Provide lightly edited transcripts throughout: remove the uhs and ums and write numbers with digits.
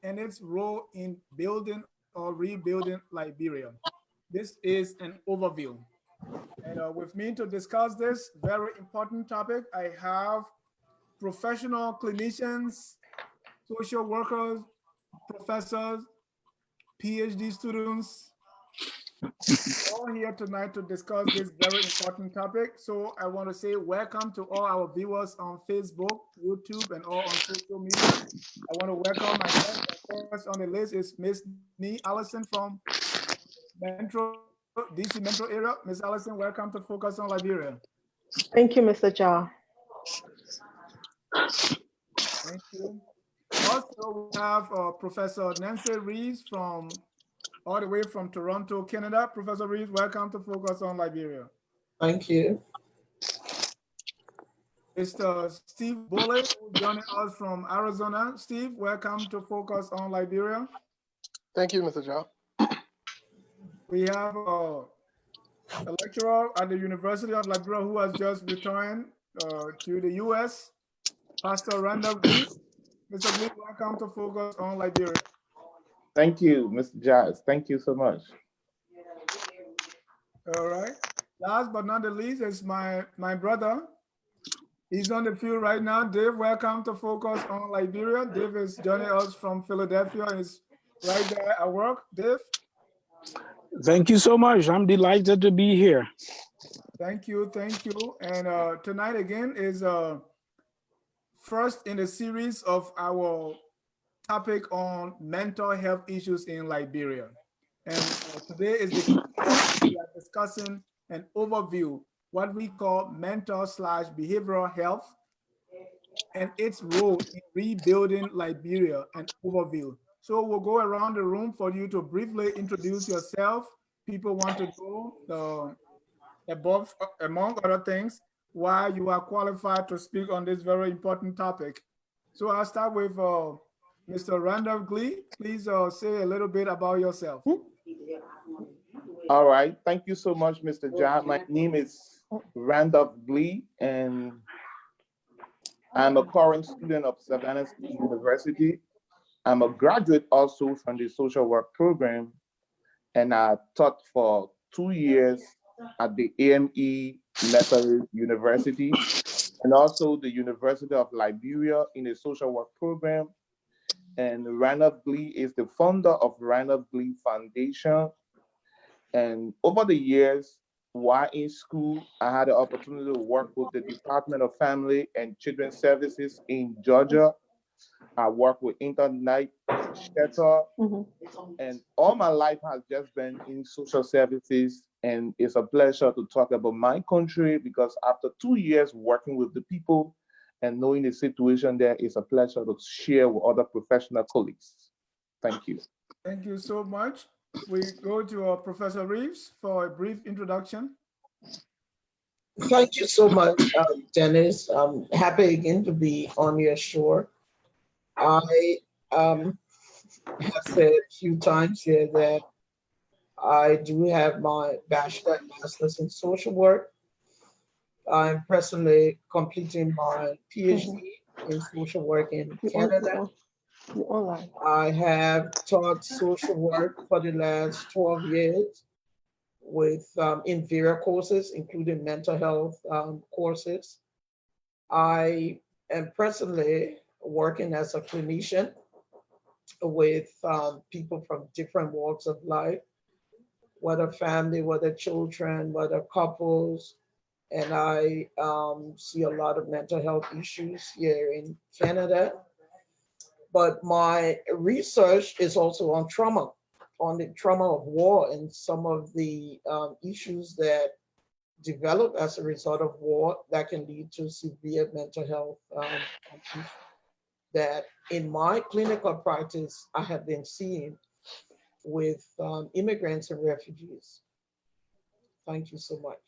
and its role in building or rebuilding Liberia. This is an overview. And with me to discuss this very important topic, I have professional clinicians, social workers, professors, PhD students, all here tonight to discuss this very important topic. So I want to say welcome to all our viewers on Facebook, YouTube, and all on social media. I want to welcome my guest. First on the list is Miss Nee Allison from DC Metro area. Miss Allison, welcome to Focus on Liberia. Thank you, Mr. Jha. Thank you. Also, we have Professor Nancy Reeves from all the way from Toronto, Canada. Professor Reeves, welcome to Focus on Liberia. Thank you. Mr. Steve Boley, who's joining us from Arizona. Steve, welcome to Focus on Liberia. Thank you, Mr. Jha. We have a lecturer at the University of Liberia who has just returned to the US, Pastor Randolph Glee. Mr. Glee, welcome to Focus on Liberia. Thank you, Mr. Jazz. Thank you so much. All right. Last but not the least is my brother. He's on the field right now. Dave, welcome to Focus on Liberia. Dave is joining us from Philadelphia. He's right there at work. Dave? Thank you so much. I'm delighted to be here. Thank you. Thank you. And tonight again is first in the series of our topic on mental health issues in Liberia. And today is the we are discussing an overview, what we call mental/behavioral health and its role in rebuilding Liberia, an overview. So we'll go around the room for you to briefly introduce yourself. People want to know above, among other things, why you are qualified to speak on this very important topic. So I'll start with Mr. Randolph Glee. Please say a little bit about yourself. All right. Thank you so much, Mr. Jha. My name is Randolph Glee, and I'm a current student of Savannah State University. I'm a graduate also from the social work program, and I taught for 2 years at the AME Methodist University and also the University of Liberia in a social work program. And Randolph Glee is the founder of Randolph Glee Foundation. And over the years, while in school, I had the opportunity to work with the Department of Family and Children's Services in Georgia. I work with Internet Shelter, and all my life has just been in social services. And it's a pleasure to talk about my country because after 2 years working with the people and knowing the situation there, it's a pleasure to share with other professional colleagues. Thank you. Thank you so much. We go to Professor Reeves for a brief introduction. Thank you so much, Dennis. I'm happy again to be on your shore. I have said a few times here that I do have my bachelor and master's in social work. I'm presently completing my PhD in social work in Canada. I have taught social work for the last 12 years with in various courses, including mental health courses. I am presently working as a clinician with people from different walks of life, whether family, whether children, whether couples. And I see a lot of mental health issues here in Canada. But my research is also on trauma, on the trauma of war and some of the issues that develop as a result of war that can lead to severe mental health issues that in my clinical practice, I have been seeing with immigrants and refugees. Thank you so much.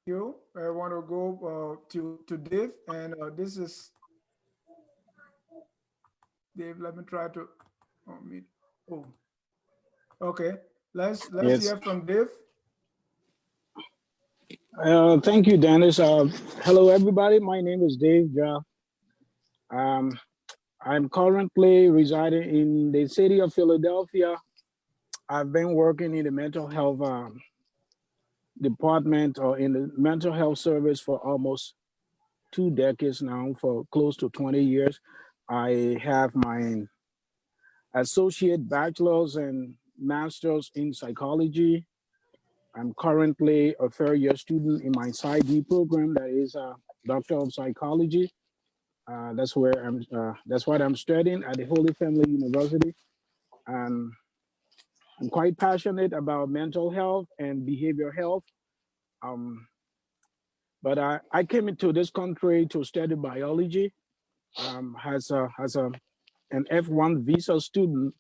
You, I want to go to Dave, and this is Dave. Let me try to meet. Oh, okay. Let's hear from Dave. Thank you, Dennis. Hello, everybody. My name is Dave Jha. I'm currently residing in the city of Philadelphia. I've been working in the mental health department or in the mental health service for almost 2 decades now, for close to 20 years. I have my associate bachelor's and master's in psychology. I'm currently a third year student in my PsyD program, that is a Doctor of Psychology. That's what I'm studying at the Holy Family University. And I'm quite passionate about mental health and behavioral health. Um, but I came into this country to study biology as an F1 visa student,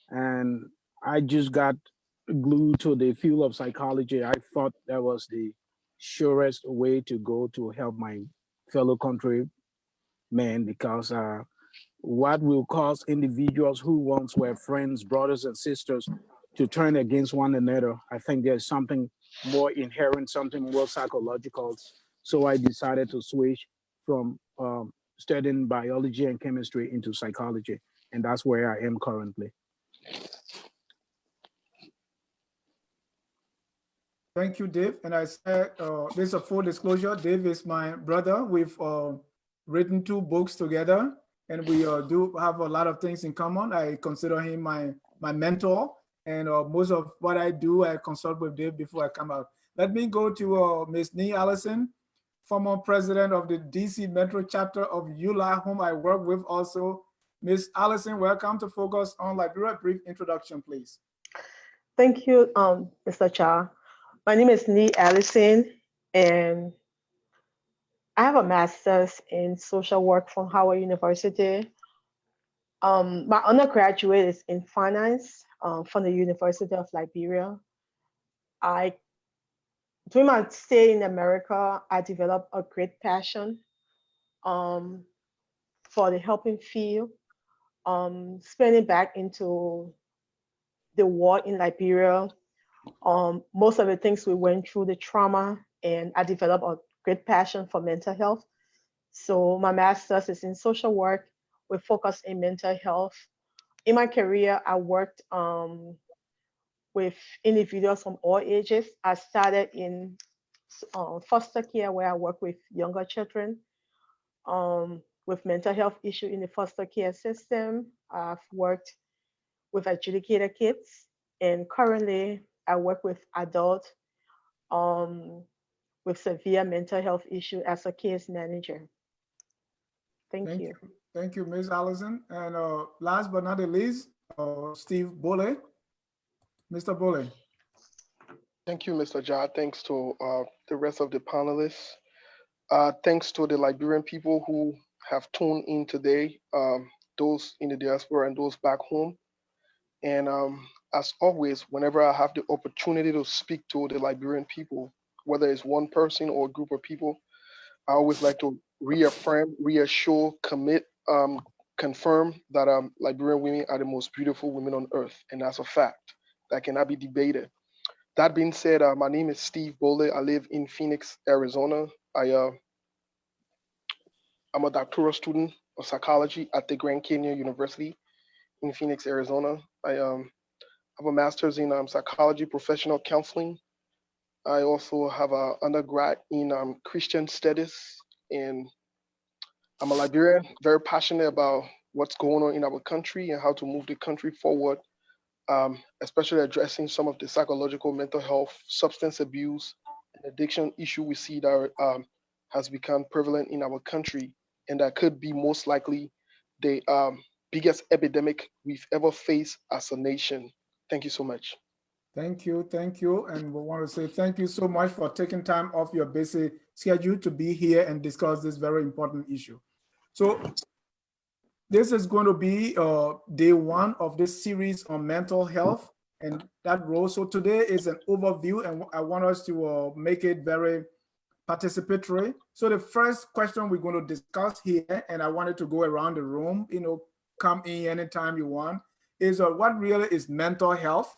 and I just got glued to the field of psychology. I thought that was the surest way to go to help my fellow countrymen, because what will cause individuals who once were friends, brothers and sisters, to turn against one another? I think there's something more inherent, something more psychological. So I decided to switch from studying biology and chemistry into psychology, and that's where I am currently. Thank you, Dave. And I said, this is a full disclosure. Dave is my brother. We've written 2 books together, and we do have a lot of things in common. I consider him my mentor, and most of what I do, I consult with Dave before I come out. Let me go to Ms. Nee Allison, former president of the DC Metro chapter of EULA, whom I work with also. Ms. Allison, welcome to Focus on Liberia. Brief introduction, please. Thank you, Mr. Cha. My name is Nee Allison, and I have a master's in social work from Howard University. My undergraduate is in finance from the University of Liberia. During my stay in America, I developed a great passion um, for the helping field, spending back into the war in Liberia. Most of the things we went through, the trauma, and I developed a great passion for mental health. So my master's is in social work with focus in mental health. In my career, I worked with individuals from all ages. I started in foster care, where I work with younger children with mental health issues in the foster care system. I've worked with adjudicated kids, and currently I work with adults with severe mental health issue as a case manager. Thank you. Thank you, Ms. Allison. And last but not the least, Steve Bole. Mr. Bole. Thank you, Mr. Ja. Thanks to the rest of the panelists. Thanks to the Liberian people who have tuned in today, those in the diaspora and those back home. And as always, whenever I have the opportunity to speak to the Liberian people, whether it's one person or a group of people, I always like to reaffirm, reassure, commit, confirm that Liberian women are the most beautiful women on earth. And that's a fact that cannot be debated. That being said, my name is Steve Bole. I live in Phoenix, Arizona. I'm a doctoral student of psychology at the Grand Canyon University in Phoenix, Arizona. I have a master's in psychology, professional counseling. I also have an undergrad in Christian studies, and I'm a Liberian, very passionate about what's going on in our country and how to move the country forward, especially addressing some of the psychological, mental health, substance abuse, and addiction issue we see that has become prevalent in our country, and that could be most likely the biggest epidemic we've ever faced as a nation. Thank you so much. Thank you, and we want to say thank you so much for taking time off your busy schedule to be here and discuss this very important issue. So this is going to be day 1 of this series on mental health and that role. So today is an overview, and I want us to make it very participatory. So the first question we're going to discuss here, and I wanted to go around the room, come in anytime you want, is what really is mental health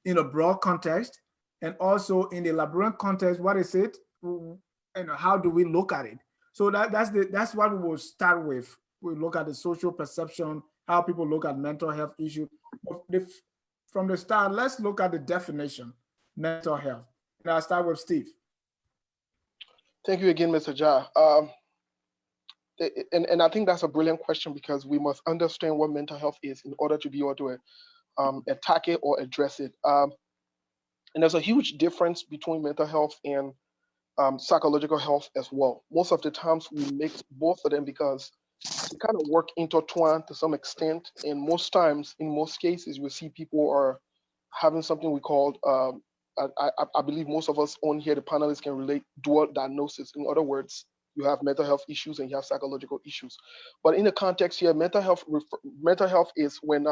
in a broad context, and also in the Liberian context, what is it, and how do we look at it? So that's what we will start with. we look at the social perception, how people look at mental health issues. From the start, let's look at the definition, mental health. And I'll start with Steve. Thank you again, Mr. Ja. And I think that's a brilliant question because we must understand what mental health is in order to be able to attack it or address it. And there's a huge difference between mental health and psychological health as well. Most of the times we mix both of them because they kind of work intertwined to some extent. And most times, in most cases, we see people are having something we call, I believe most of us on here, the panelists can relate, dual diagnosis. In other words, you have mental health issues and you have psychological issues. But in the context here, mental health is when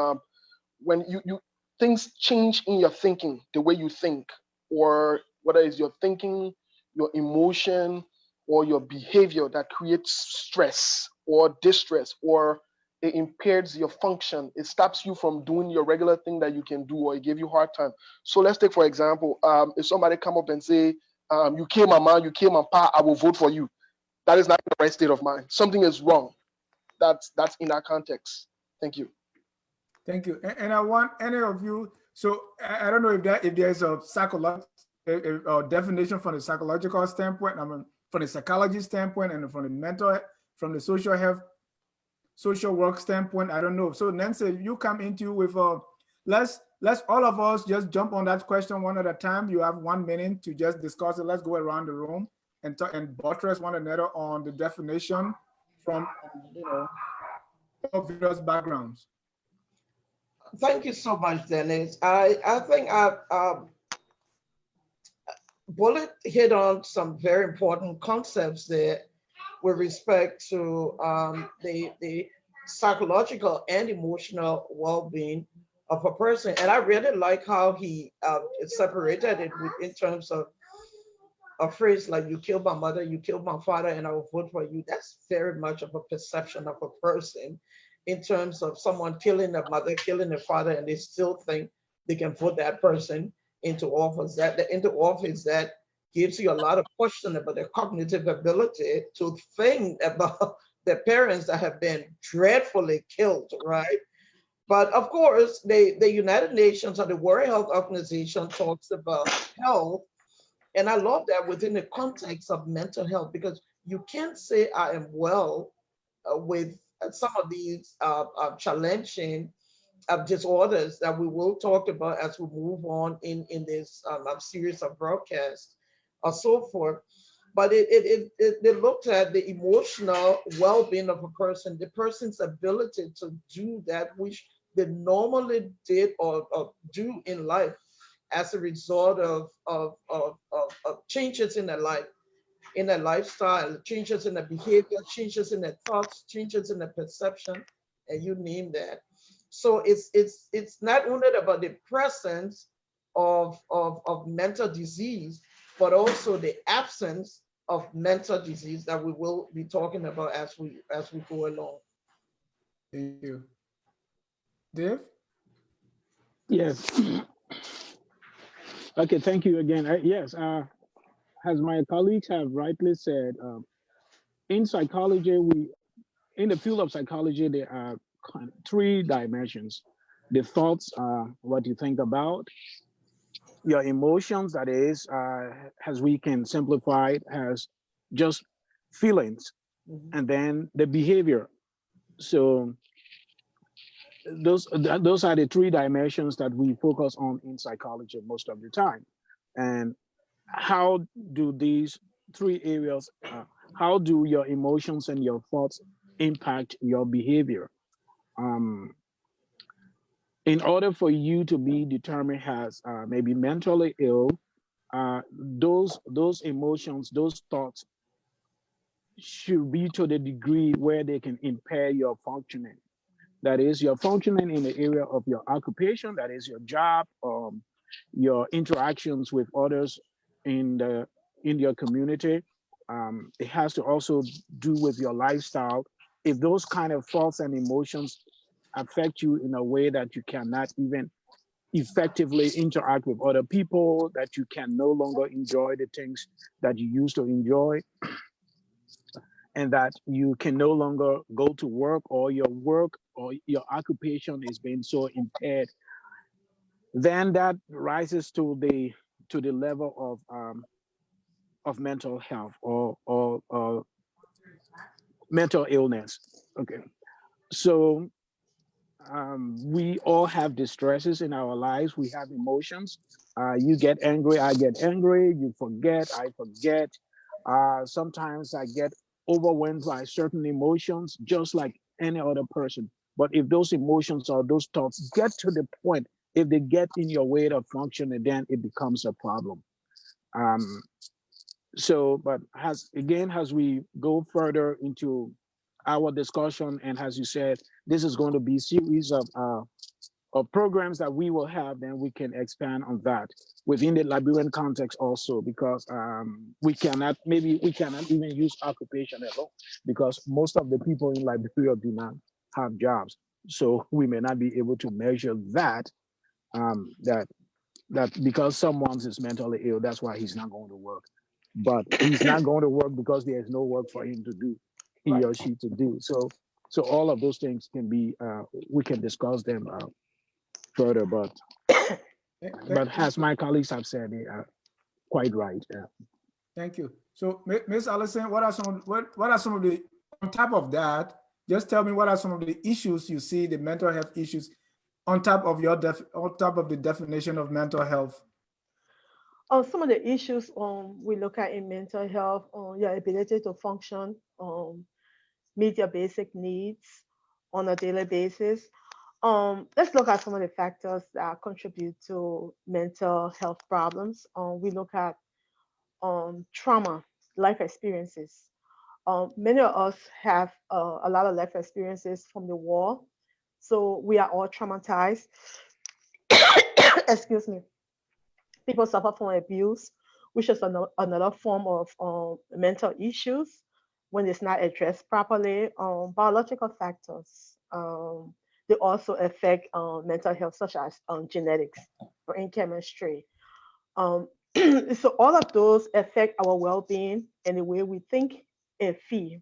you things change in your thinking, the way you think, or whether it's your thinking, your emotion, or your behavior that creates stress or distress, or it impairs your function. It stops you from doing your regular thing that you can do, or it give you a hard time. So let's take, for example, if somebody come up and say, you kill my mom, you kill my pa, I will vote for you. That is not the right state of mind. Something is wrong. That's in that context. Thank you. Thank you. And I want any of you, so I don't know if there's a definition from the psychological standpoint, I mean, from the psychology standpoint and from the mental, from the social health, social work standpoint, I don't know. So Nancy, you come into with let's all of us just jump on that question one at a time. You have 1 minute to just discuss it. Let's go around the room and talk and buttress one another on the definition from various backgrounds. Thank you so much, Dennis. I think Bullet hit on some very important concepts there with respect to the psychological and emotional well-being of a person. And I really like how he separated it in terms of a phrase like, you killed my mother, you killed my father, and I will vote for you. That's very much of a perception of a person in terms of someone killing a mother, killing a father, and they still think they can put that person into office. Into office that gives you a lot of question about their cognitive ability to think about their parents that have been dreadfully killed, right? But of course, the United Nations or the World Health Organization talks about health. And I love that within the context of mental health, because you can't say I am well with some of these challenging disorders that we will talk about as we move on in this series of broadcasts or so forth. But it looks at the emotional well-being of a person, the person's ability to do that which they normally did or do in life as a result of changes in their life, in their lifestyle, changes in their behavior, changes in their thoughts, changes in their perception, and you name that. So it's not only about the presence of mental disease, but also the absence of mental disease that we will be talking about as we go along. Thank you. Dave? Yes. Okay, thank you again. Yes, as my colleagues have rightly said, in psychology, in the field of psychology, there are three dimensions. The thoughts are what you think about, your emotions, that is, as we can simplify it, as just feelings, and then the behavior. So those are the three dimensions that we focus on in psychology most of the time. And how do these three areas, how do your emotions and your thoughts impact your behavior? In order for you to be determined as maybe mentally ill, those emotions, those thoughts should be to the degree where they can impair your functioning. That is, you're functioning in the area of your occupation, that is your job, your interactions with others in your community. It has to also do with your lifestyle. If those kind of thoughts and emotions affect you in a way that you cannot even effectively interact with other people, that you can no longer enjoy the things that you used to enjoy, and that you can no longer go to work, or your occupation is being so impaired, then that rises to the level of mental health, or mental illness. Okay, so we all have distresses in our lives. We have emotions. You get angry, I get angry. You forget, I forget. Sometimes I get overwhelmed by certain emotions, just like any other person. But if those emotions or those thoughts get to the point, if they get in your way of functioning, then it becomes a problem. Um, so, but as we go further into our discussion, and as you said, this is going to be series of programs that we will have, then we can expand on that within the Liberian context also, because we cannot even use occupation alone, because most of the people in Liberia do not have jobs. So we may not be able to measure that, that because someone is mentally ill, that's why he's not going to work. But he's not going to work because there's no work for him to do, he or she to do. So all of those things can be, we can discuss them further, but as my colleagues have said, they are quite right. Thank you. So, Ms. Allison, what are some of the, on top of that, just tell me what are some of the issues you see, the mental health issues on top of on top of the definition of mental health? Some of the issues we look at in mental health, your ability to function, meet your basic needs on a daily basis. Let's look at some of the factors that contribute to mental health problems. We look at trauma, life experiences. Many of us have a lot of life experiences from the war, so we are all traumatized. Excuse me. People suffer from abuse, which is another form of mental issues when it's not addressed properly. Biological factors, they also affect mental health, such as genetics, brain chemistry. Um, so all of those affect our well-being and the way we think and feel.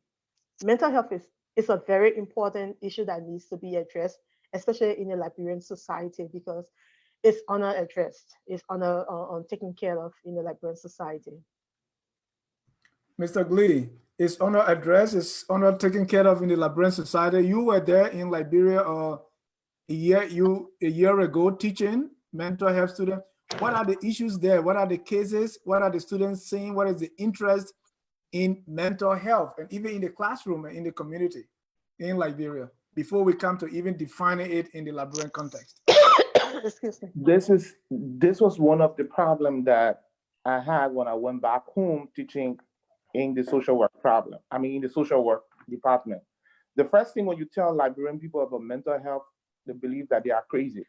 Mental health is a very important issue that needs to be addressed, especially in the Liberian society, because it's unaddressed, it's taken care of in the Liberian society. Mr. Glee, is honor addressed, is honor taken care of in the Liberian society? You were there in Liberia a year ago teaching mental health students. What are the issues there? What are the cases? What are the students saying? What is the interest in mental health, and even in the classroom and in the community in Liberia, before we come to even defining it in the Liberian context? Excuse me. This was one of the problems that I had when I went back home teaching in the social work in the social work department. The first thing when you tell Liberian people about mental health, they believe that they are crazy.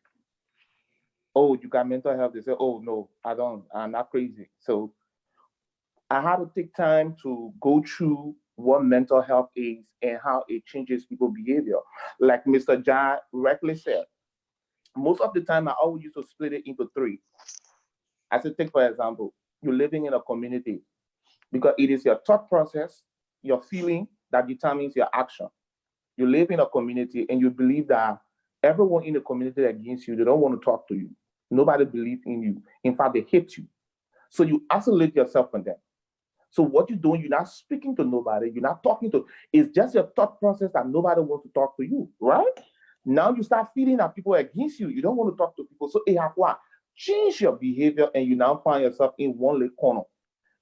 Oh, you got mental health? They say, oh no, I don't, I'm not crazy. So I had to take time to go through what mental health is and how it changes people's behavior. Like Mr. John rightly said, most of the time I always used to split it into three. I said, take for example, you're living in a community, because it is your thought process, your feeling that determines your action. You live in a community and you believe that everyone in the community against you, they don't want to talk to you. Nobody believes in you. In fact, they hate you. So you isolate yourself from them. So what you're doing, you're not speaking to nobody, you're not talking to, it's just your thought process that nobody wants to talk to you, right? Now you start feeling that people are against you. You don't want to talk to people. So it have what? Change your behavior, and you now find yourself in one little corner.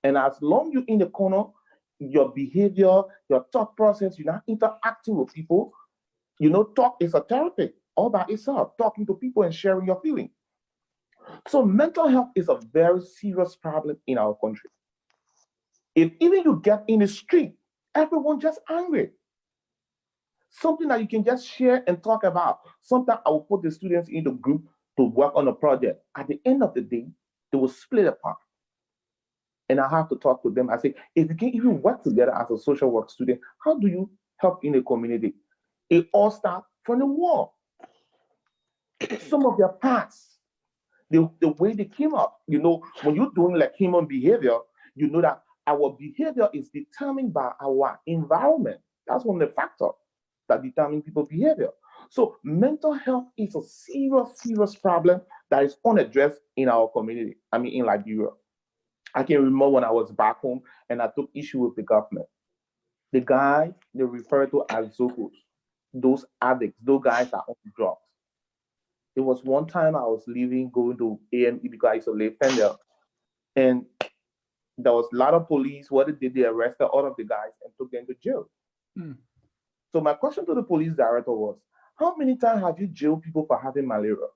And as long you're in the corner, your behavior, your thought process, you're not interacting with people. Talk is a therapy all by itself, talking to people and sharing your feelings. So mental health is a very serious problem in our country. If even you get in the street, everyone just angry. Something that you can just share and talk about. Sometimes I will put the students in the group to work on a project. At the end of the day, they will split apart. And I have to talk to them. I say, if you can even work together as a social work student, how do you help in the community? It all starts from the war. Some of their past, the way they came up, when you're doing like human behavior, you know that our behavior is determined by our environment. That's one of the factors that determine people's behavior. So mental health is a serious, serious problem that is unaddressed in our community. I mean, in Liberia. I can remember when I was back home and I took issue with the government. The guy they refer to as Zokos, those addicts, those guys are on drugs. It was one time I was leaving, going to AME because I used to live there, and there was a lot of police. What they did, they arrested all of the guys and took them to jail. Hmm. So my question to the police director was, how many times have you jailed people for having malaria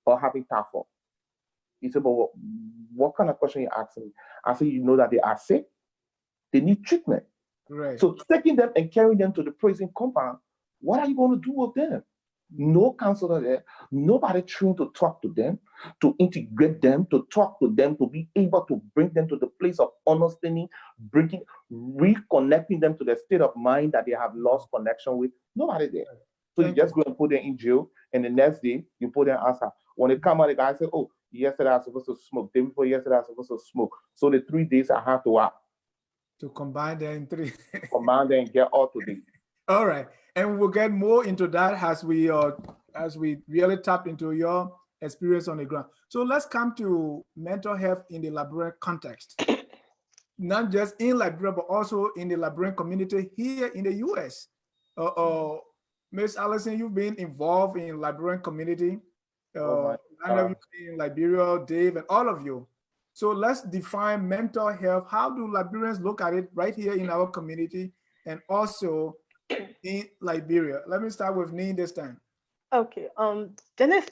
or having typhoid? He said, but what kind of question you asking me? I said, you know that they are sick, they need treatment. Right. So taking them and carrying them to the prison compound, what are you going to do with them? No counselor there, nobody trained to talk to them, to integrate them, to talk to them, to be able to bring them to the place of understanding, reconnecting them to the state of mind that they have lost connection with. Nobody there. So you just go and put them in jail, and the next day you put them outside. When they come out, the guy said, oh, yesterday I was supposed to smoke. Day before yesterday I was supposed to smoke. So the 3 days I have to what? To combine them in 3. Combine them and get all today. All right, and we'll get more into that as we really tap into your experience on the ground. So let's come to mental health in the Liberian context, not just in Liberia, but also in the Liberian community here in the U.S. Ms. Allison, you've been involved in Liberian community. I know you've been in Liberia, Dave, and all of you. So let's define mental health. How do Liberians look at it right here in our community and also in Liberia? Let me start with Neen this time. Okay. Then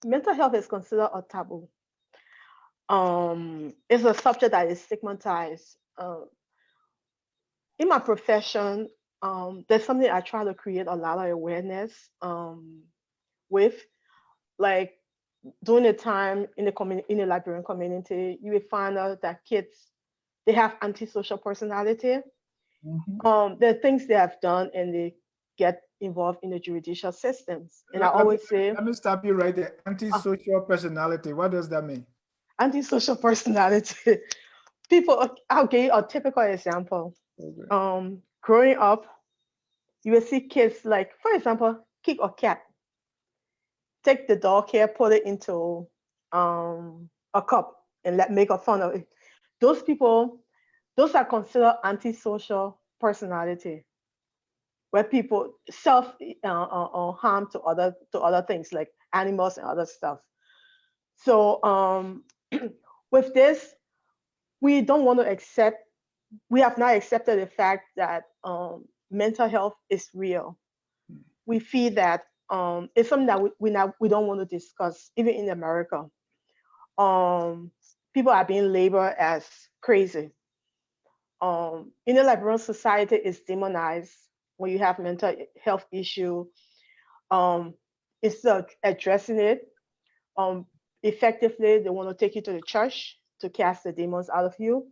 mental health is considered a taboo. It's a subject that is stigmatized. In my profession, there's something I try to create a lot of awareness with, like during the time in the Liberian community, you will find out that kids, they have antisocial personality. Mm-hmm. There are things they have done and they get involved in the judicial systems. And I always say, let me stop you right there. Antisocial personality. What does that mean? Antisocial personality. People, I'll give you a typical example. Okay. Growing up, you will see kids like, for example, kick a cat, take the dog hair, put it into a cup and make a fun of it. Those people, those are considered antisocial personality, where people self harm to other things like animals and other stuff. So with this, we don't want to accept. We have not accepted the fact that mental health is real. We feel that it's something that we don't want to discuss, even in America. People are being labeled as crazy. In the Liberian society, it's demonized when you have mental health issue. Instead of addressing it effectively, they want to take you to the church to cast the demons out of you.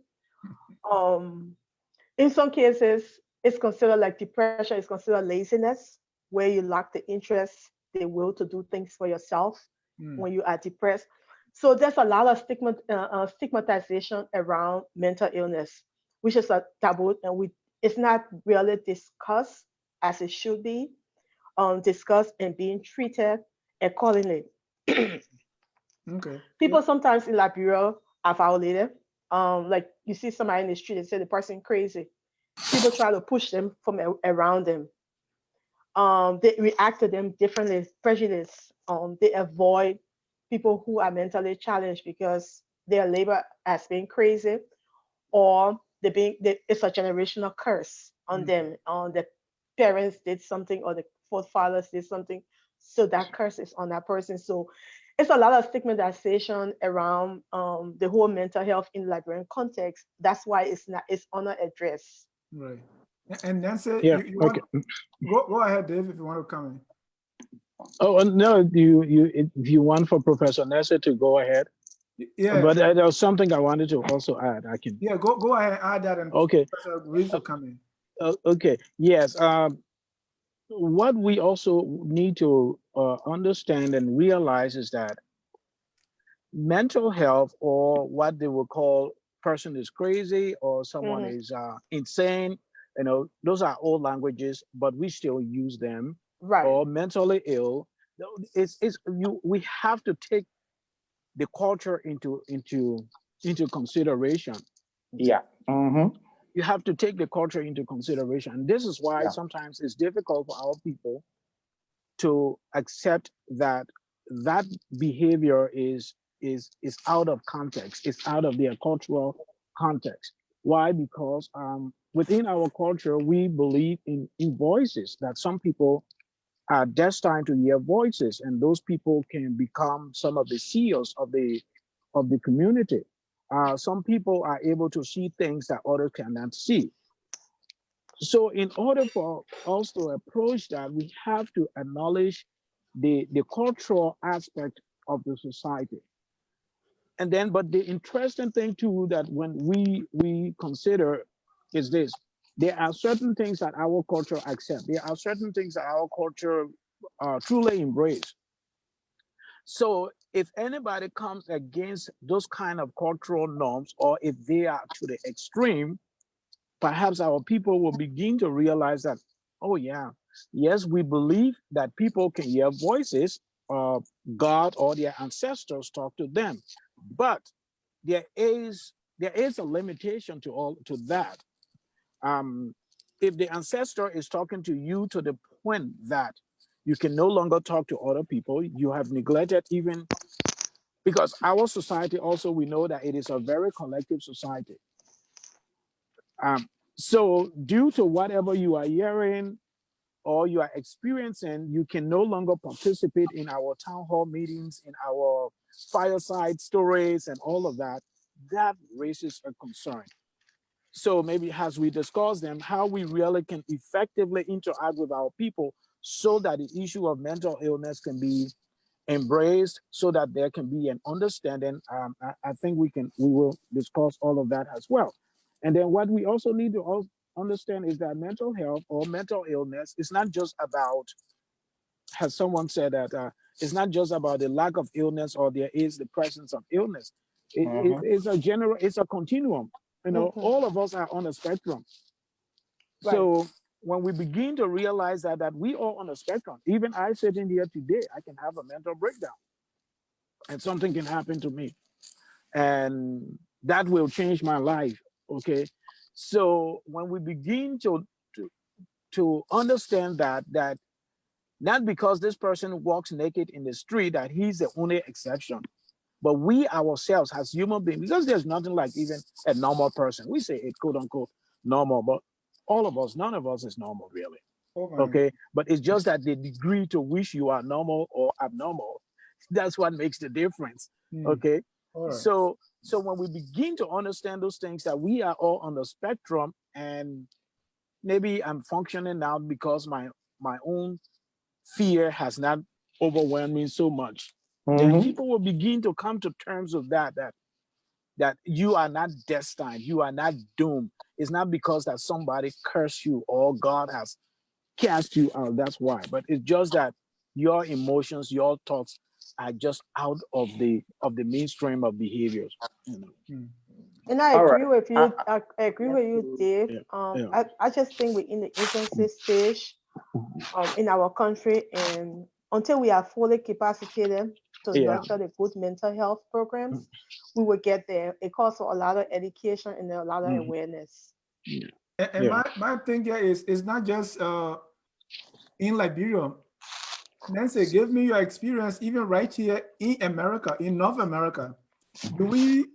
In some cases, it's considered like depression is considered laziness, where you lack the interest, the will to do things for yourself when you are depressed. So there's a lot of stigmatization around mental illness, which is a taboo, and it's not really discussed as it should be, discussed and being treated accordingly. Okay. People sometimes in Liberia are violated. Like you see somebody in the street and say the person crazy. People try to push them from around them. They react to them differently, prejudice. They avoid people who are mentally challenged because they are labeled as being crazy, or it's a generational curse on them. The parents did something, or the forefathers did something, so that curse is on that person. So it's a lot of stigmatization around the whole mental health in the Liberian context. That's why it's not addressed. Right. And Nancy, Yeah. you Okay. Go ahead, Dave, if you want to come in. Oh no, if you want for Professor Nessa to go ahead. Yeah. But there was something I wanted to also add. I can. Yeah, go ahead, add that, and Okay. Professor Reeves will come in. Okay. Yes. What we also need to understand and realize is that mental health, or what they will call person is crazy or someone Mhm. is insane. Those are old languages, but we still use them. Right. Or mentally ill. We have to take the culture into consideration. Yeah. Mm-hmm. You have to take the culture into consideration. And this is why Yeah. sometimes it's difficult for our people to accept that that behavior is out of context. It's out of their cultural context. Why? Because within our culture, we believe in voices, that some people are destined to hear voices, and those people can become some of the CEOs of the community. Some people are able to see things that others cannot see. So, in order for us to approach that, we have to acknowledge the cultural aspect of the society. And then, but the interesting thing too, that when we consider is this: there are certain things that our culture accept. There are certain things that our culture truly embrace. So if anybody comes against those kind of cultural norms, or if they are to the extreme, perhaps our people will begin to realize that, oh yeah, yes, we believe that people can hear voices of God or their ancestors talk to them, but there is a limitation to all to that. Um, if the ancestor is talking to you to the point that you can no longer talk to other people, you have neglected, even because our society also, we know that it is a very collective society. Um, so due to whatever you are hearing or you are experiencing, you can no longer participate in our town hall meetings, in our fireside stories, and all of that. That raises a concern. So maybe as we discuss them, how we really can effectively interact with our people so that the issue of mental illness can be embraced, so that there can be an understanding. I think we will discuss all of that as well. And then what we also need to understand is that mental health or mental illness is not just about, as someone said, that it's not just about the lack of illness or there is the presence of illness. Mm-hmm. It's a continuum. Mhm. All of us are on a spectrum. Right. So when we begin to realize that we are on a spectrum, even I sitting here today, I can have a mental breakdown and something can happen to me, and that will change my life. Okay. So when we begin to, to understand that not because this person walks naked in the street that he's the only exception, but we ourselves as human beings, because there's nothing like even a normal person. We say it quote unquote normal, but all of us, none of us is normal really. Oh my. Okay. But it's just that the degree to which you are normal or abnormal, that's what makes the difference. Hmm. Okay. All right. So when we begin to understand those things, that we are all on the spectrum, and maybe I'm functioning now because my own fear has not overwhelmed me so much, then Mm-hmm. people will begin to come to terms with that you are not destined, you are not doomed. It's not because that somebody cursed you or God has cast you out. That's why. But it's just that your emotions, your thoughts are just out of the mainstream of behaviors. Hmm. And I All agree right. with I, you. I agree with you, Dave. Yeah. Yeah. I just think we're in the infancy stage in our country, and until we are fully capacitated to Yeah. nurture the good mental health programs, we will get there. It calls for a lot of education and a lot of Mhm. awareness. Yeah. And Yeah. my thing here is not just in Liberia. Nancy, give me your experience even right here in America, in North America. Do we,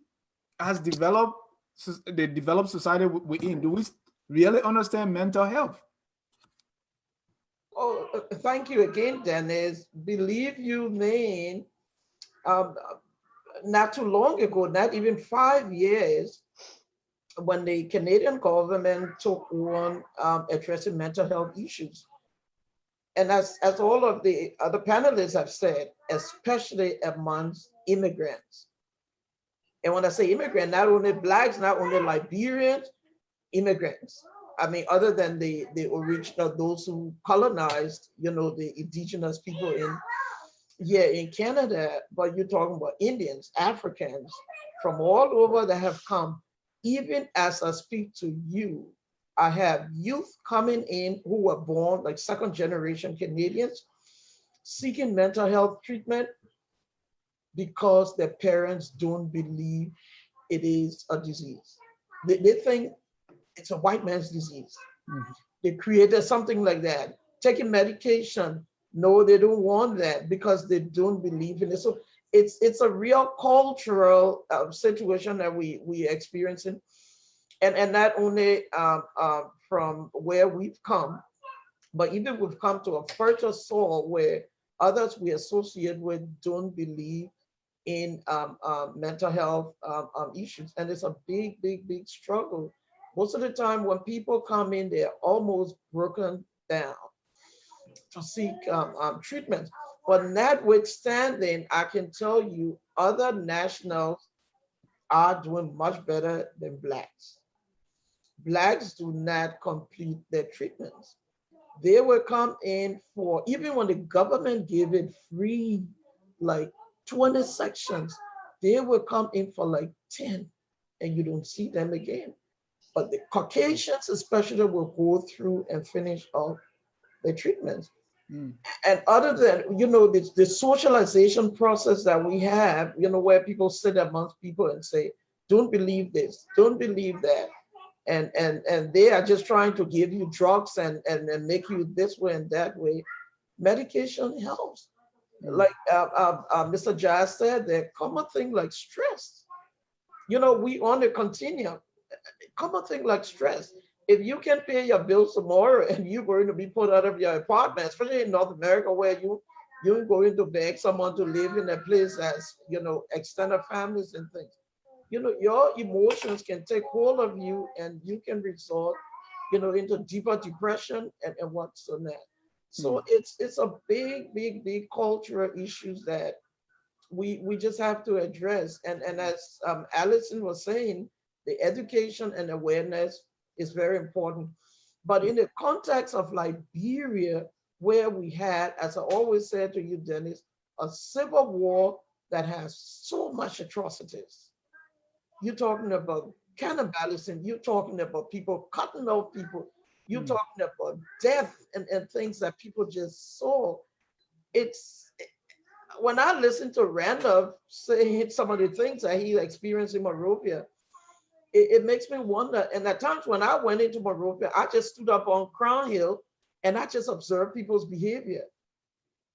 as the developed society we're in, do we really understand mental health? Oh, thank you again, Dennis. Believe you me, um, not too long ago, not even 5 years, when the Canadian government took on addressing mental health issues. And as all of the other panelists have said, especially amongst immigrants. And when I say immigrant, not only Blacks, not only Liberians, immigrants. I mean, other than the original, those who colonized, the indigenous people in Canada, but you're talking about Indians, Africans from all over that have come even as I speak to you, I have youth coming in who were born like second generation Canadians seeking mental health treatment because their parents don't believe it is a disease. They think it's a white man's disease. Mhm. They created something like that. Taking medication, no, they don't want that because they don't believe in it. So it's a real cultural situation that we experiencing, and not only from where we've come, but even we've come to a fertile soil where others we associate with don't believe in mental health issues. And it's a big, big, big struggle. Most of the time, when people come in, they're almost broken down to seek treatment. But notwithstanding, I can tell you other nationals are doing much better than Blacks. Blacks do not complete their treatments. They will come in for, even when the government gave it free, like 20 sections, they will come in for like 10 and you don't see them again. But the Caucasians especially will go through and finish off the treatments. Mm. And other than, the socialization process that we have, where people sit amongst people and say, don't believe this, don't believe that, and they are just trying to give you drugs and make you this way and that way. Medication helps. Mm. Like Mr. Jazz said, there common thing like stress. We on the continuum. Common thing like stress. If you can pay your bills tomorrow and you're going to be put out of your apartment, especially in North America where you're going to beg someone to live in a place as extended families and things, your emotions can take hold of you and you can resort into deeper depression and what's on that. So Mm. it's a big, big, big cultural issues that we just have to address. And as Allison was saying, the education and awareness is very important. But in the context of Liberia, where we had, as I always said to you, Dennis, a civil war that has so much atrocities. You're talking about cannibalism. You're talking about people cutting off people. You're Mm. talking about death and things that people just saw. It's when I listen to Randolph say some of the things that he experienced in Monrovia, it makes me wonder. And at times when I went into Monrovia, I just stood up on Crown Hill and I just observed people's behavior.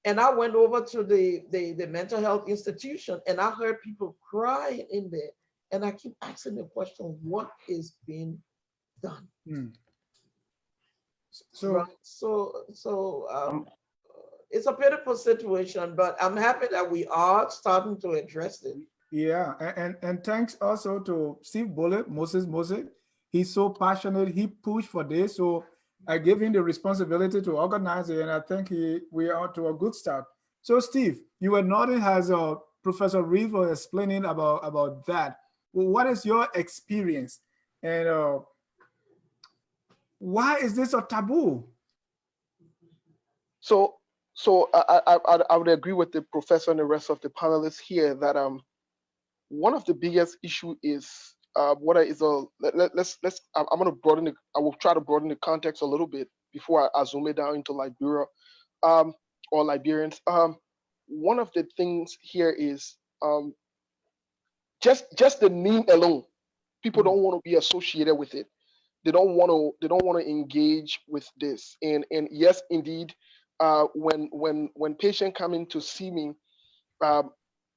And I went over to the mental health institution and I heard people crying in there. And I keep asking the question, what is being done? Mm. Right. So So Um, it's a pitiful situation, but I'm happy that we are starting to address it. yeah, and thanks also to Steve Bullet, Moses. He's so passionate. He pushed for this, so I gave him the responsibility to organize it, and I think we are to a good start. So, Steve, you were nodding as Professor Reeve was explaining about that. Well, what is your experience, and why is this a taboo? So, I would agree with the professor and the rest of the panelists here that one of the biggest issue is what is a let's I'm going to broaden it. I will try to broaden the context a little bit before I zoom it down into Liberia, um, or Liberians. One of the things here is just the name alone. People Mm. don't want to be associated with it. They don't want to engage with this. And yes, indeed, when patient come in to see me, um,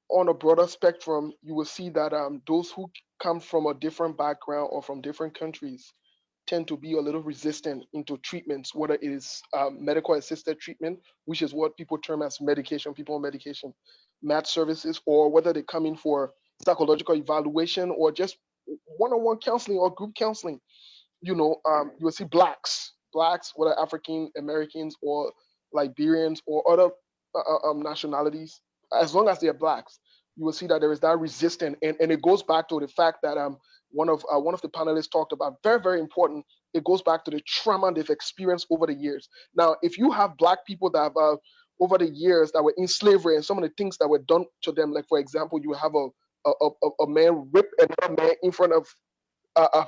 on a broader spectrum, you will see that those who come from a different background or from different countries tend to be a little resistant into treatments, whether it is medical assisted treatment, which is what people term as medication, people on medication, mat services, or whether they come in for psychological evaluation or just one-on-one counseling or group counseling. You will see blacks, whether African Americans or Liberians or other nationalities, as long as they're blacks, you will see that there is that resistance, and it goes back to the fact that one of the panelists talked about very, very important. It goes back to the trauma they've experienced over the years. Now, if you have black people that have over the years that were in slavery and some of the things that were done to them, like for example, you have a man rip another man in front of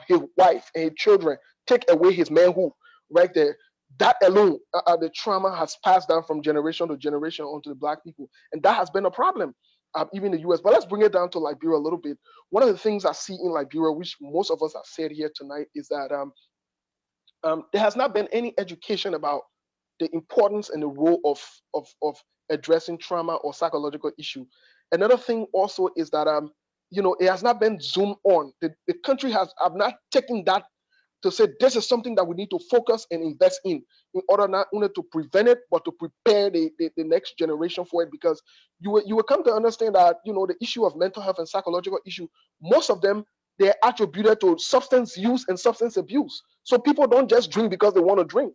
his wife and his children, take away his manhood, right there. That alone, the trauma has passed down from generation to generation onto the black people, and that has been a problem, even in the U.S. But let's bring it down to Liberia a little bit. One of the things I see in Liberia, which most of us have said here tonight, is that there has not been any education about the importance and the role of addressing trauma or psychological issue. Another thing also is that it has not been zoomed on. The country have not taken that to say this is something that we need to focus and invest in order not only to prevent it but to prepare the next generation for it, because you will come to understand that the issue of mental health and psychological issue, most of them, they're attributed to substance use and substance abuse. So people don't just drink because they want to drink.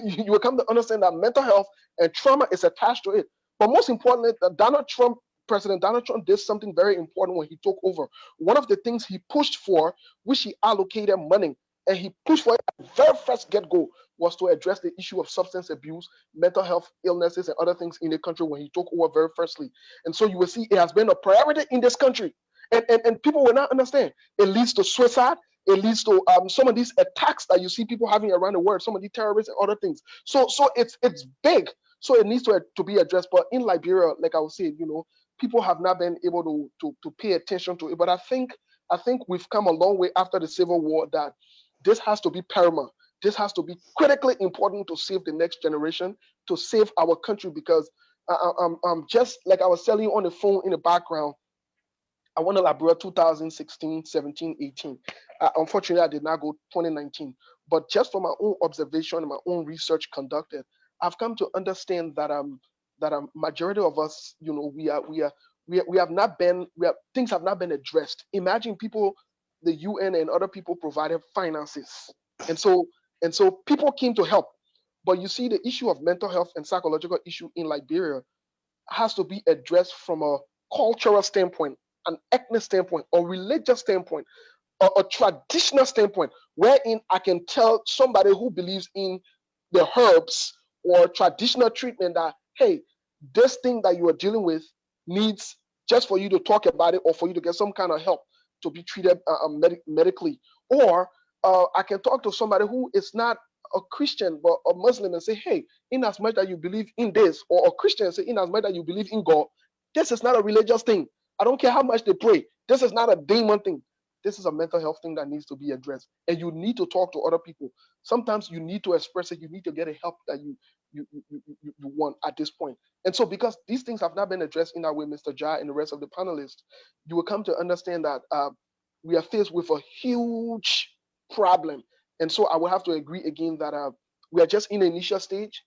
You will come to understand that mental health and trauma is attached to it. But most importantly, President Donald Trump did something very important when he took over. One of the things he pushed for, which he allocated money, and he pushed for it at the very first get-go, was to address the issue of substance abuse, mental health illnesses, and other things in the country when he took over very firstly. And so you will see it has been a priority in this country. And people will not understand. It leads to suicide. It leads to some of these attacks that you see people having around the world, some of the terrorists and other things. So it's big. So it needs to be addressed. But in Liberia, like I was saying, people have not been able to pay attention to it. But I think we've come a long way after the Civil War that this has to be paramount. This has to be critically important to save the next generation, to save our country, because just like I was telling you on the phone in the background, I went to Liberia 2016, 17, 18. Unfortunately, I did not go 2019. But just from my own observation and my own research conducted, I've come to understand that majority of us, we have not been, things have not been addressed. Imagine people, the UN and other people provided finances, and so people came to help. But you see, the issue of mental health and psychological issue in Liberia has to be addressed from a cultural standpoint, an ethnic standpoint, or religious standpoint, or a traditional standpoint, wherein I can tell somebody who believes in the herbs or traditional treatment that, hey, this thing that you are dealing with needs just for you to talk about it or for you to get some kind of help to be treated medically. Or I can talk to somebody who is not a Christian but a Muslim and say, hey, in as much that you believe in this, or a Christian say, in as much that you believe in God, this is not a religious thing. I don't care how much they pray. This is not a demon thing. This is a mental health thing that needs to be addressed. And you need to talk to other people. Sometimes you need to express it. You need to get the help that you want at this point. And so because these things have not been addressed in that way, Mr. Jai and the rest of the panelists, you will come to understand that we are faced with a huge problem. And so I will have to agree again that we are just in the initial stage.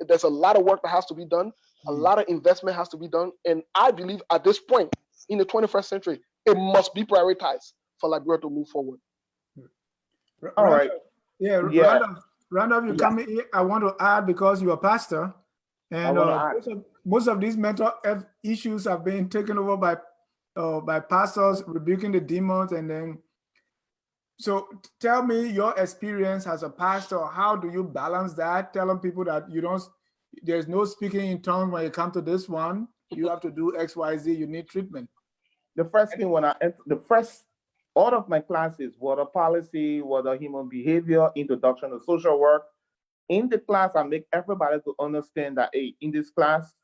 There's a lot of work that has to be done. A lot of investment has to be done. And I believe at this point in the 21st century, it must be prioritized for Liberia to move forward. All right. Yeah. Randolph, you come in here. I want to add, because you're a pastor, and most of these mental health issues have been taken over by pastors rebuking the demons. And then, so tell me your experience as a pastor. How do you balance that? Telling people that there's no speaking in tongues when you come to this one. You have to do X, Y, Z. You need treatment. The first thing all of my classes, water policy, water human behavior, introduction to social work. In the class, I make everybody to understand that, hey, in this class,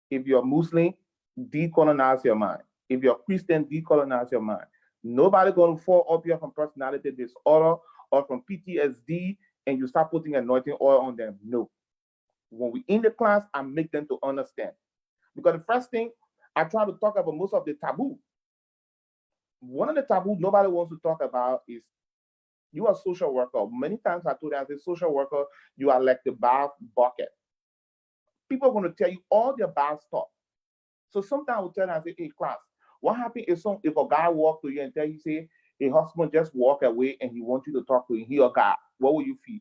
if you're Muslim, decolonize your mind. If you're Christian, decolonize your mind. Nobody going to fall up here from personality disorder or from PTSD and you start putting anointing oil on them. No. When we in the class, I make them to understand. Because the first thing, I try to talk about most of the taboo. One of the taboo nobody wants to talk about is you are a social worker. Many times I told them, as a social worker, you are like the bad bucket. People are going to tell you all their bad stuff. So sometimes I will tell them, I say, hey, class, what happens if a guy walks to you and tell you, say, a husband just walk away and he wants you to talk to him, he or God, what will you feel?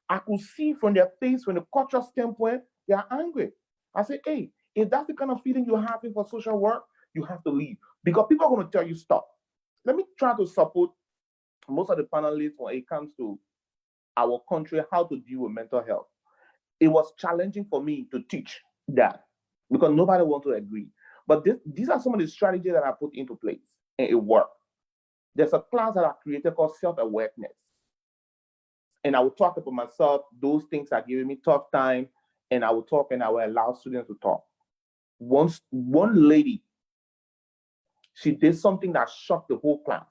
I could see from their face, from the cultural standpoint, they are angry. I say, hey, if that's the kind of feeling you're having for social work, you have to leave. Because people are going to tell you, stop. Let me try to support most of the panelists when it comes to our country, how to deal with mental health. It was challenging for me to teach that because nobody wants to agree. But these are some of the strategies that I put into place, and it worked. There's a class that I created called self-awareness. And I will talk about myself, those things are giving me tough time, and I will talk and I will allow students to talk. Once one lady, she did something that shocked the whole class.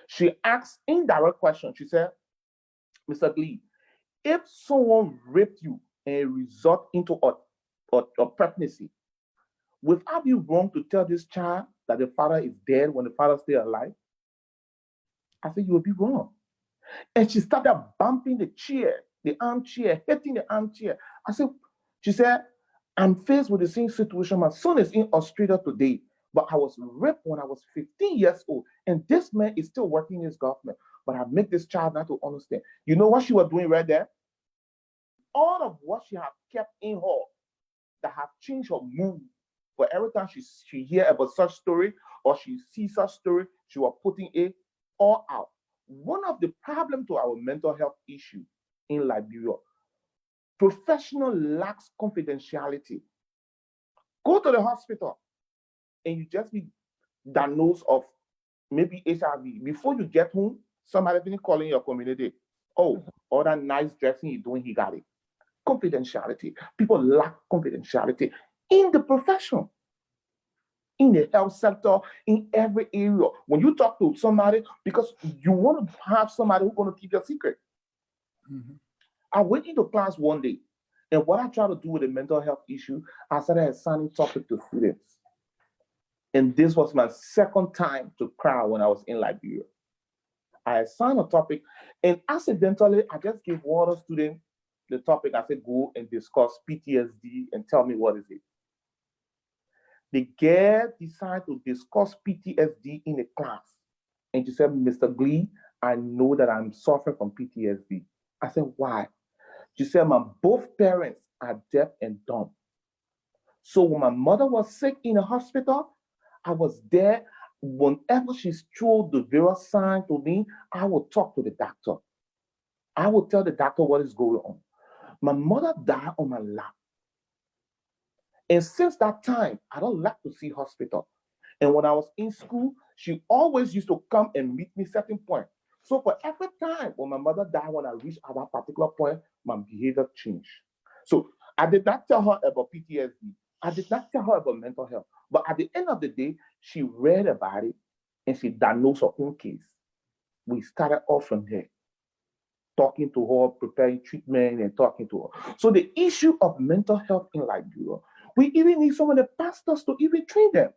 She asked indirect question. She said, Mr. Glee, if someone raped you and result into a pregnancy, would I be wrong to tell this child that the father is dead when the father is still alive? I said, you would be wrong. And she started bumping the chair, the armchair, hitting the armchair. She said, I'm faced with the same situation. My son is in Australia today, but I was raped when I was 15 years old. And this man is still working in his government. But I make this child not to understand. You know what she was doing right there? All of what she had kept in her that have changed her mood. For every time she hear about such story or she sees such story, she was putting it all out. One of the problems to our mental health issue in Liberia, professional lacks confidentiality. Go to the hospital and you just be diagnosed of maybe HIV. Before you get home, somebody been calling your community. Oh, all that nice dressing you're doing, he got it. Confidentiality. People lack confidentiality in the profession, in the health sector, in every area. When you talk to somebody, because you want to have somebody who's going to keep your secret. Mm-hmm. I went into class one day, and what I try to do with a mental health issue, I started assigning topic to students. And this was my second time to cry when I was in Liberia. I assigned a topic, and accidentally, I just gave one of the students the topic. I said, go and discuss PTSD and tell me what is it. The girl decided to discuss PTSD in a class. And she said, Mr. Glee, I know that I'm suffering from PTSD. I said, why? She said, my both parents are deaf and dumb. So when my mother was sick in the hospital, I was there. Whenever she showed the various signs to me, I would talk to the doctor. I would tell the doctor what is going on. My mother died on my lap. And since that time, I don't like to see hospital. And when I was in school, she always used to come and meet me certain point. So for every time when my mother died, when I reached at that particular point, my behavior changed. So I did not tell her about PTSD. I did not tell her about mental health. But at the end of the day, she read about it and she diagnosed her own case. We started off from there, talking to her, preparing treatment and talking to her. So the issue of mental health in Liberia, we even need some of the pastors to even train them.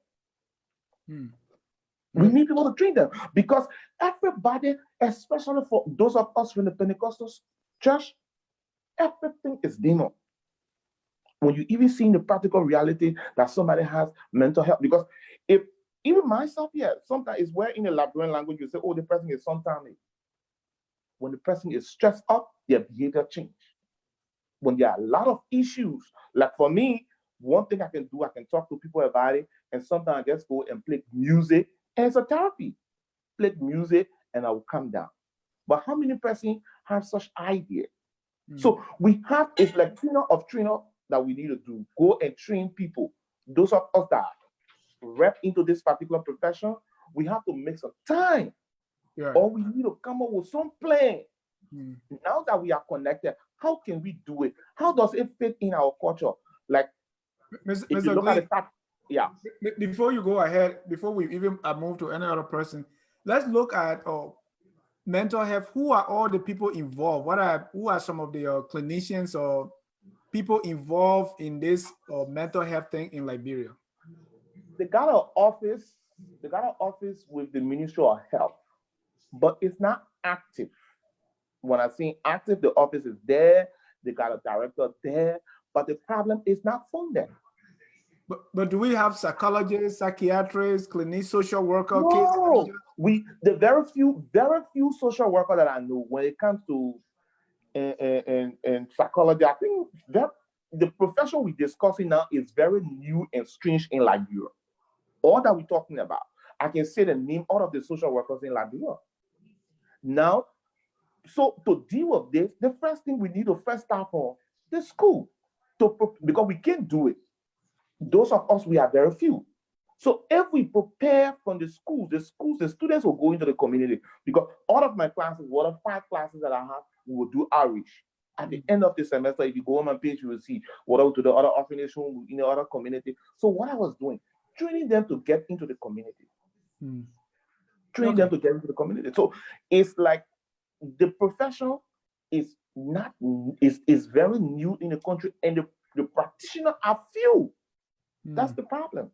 We need people to train them because everybody, especially for those of us from the Pentecostal church, everything is demon. When you even see in the practical reality that somebody has mental health, because if even myself here, sometimes it's where in the Liberian language you say, oh, the person is sometimes. When the person is stressed up, their behavior change. When there are a lot of issues, like for me, one thing I can do, I can talk to people about it, and sometimes I just go and play music, and it's a therapy. Play music, and I will calm down. But how many persons have such idea? So we have, it's like trainer that we need to do. Go and train people. Those of us that rep into this particular profession, we have to make some time. Yeah. Or we need to come up with some plan. Now that we are connected, how can we do it? How does it fit in our culture? Like, Mr. if you look at the fact, yeah. Before you go ahead, before we even move to any other person, let's look at mental health. Who are all the people involved? Who are some of the clinicians or people involved in this mental health thing in Liberia? They got an office. They got an office with the Ministry of Health, but it's not active. When I say active, the office is there. They got a director there, but the problem is not funded. But do we have psychologists, psychiatrists, clinicians, social workers? No, the very few social workers that I know when it comes to in psychology, I think that the profession we're discussing now is very new and strange in Liberia. All that we're talking about, I can say the name all of the social workers in Liberia. Now, so to deal with this, the first thing we need to first start from the school, because we can't do it. Those of us, we are very few. So if we prepare from the students will go into the community, because all of my classes, what are 5 classes that I have, we will do outreach. At the end of the semester, if you go on my page, you will see what I will to the other orphanage home in the other community. So what I was doing, training them to get into the community. Training them to get into the community. So it's like the profession is not is very new in the country, and the practitioner are few. That's the problem.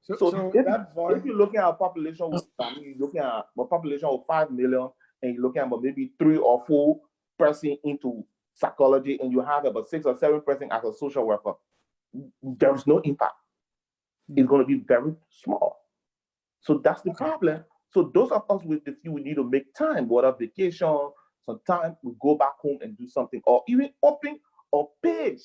So if you look at our population, you're looking at a population of 5 million, and you're looking at about maybe 3 or 4 person into psychology, and you have about 6 or 7 person as a social worker, there is no impact. It's going to be very small. So that's the problem. So those of us with the few, we need to make time, whether vacation, sometimes we go back home and do something, or even open a page.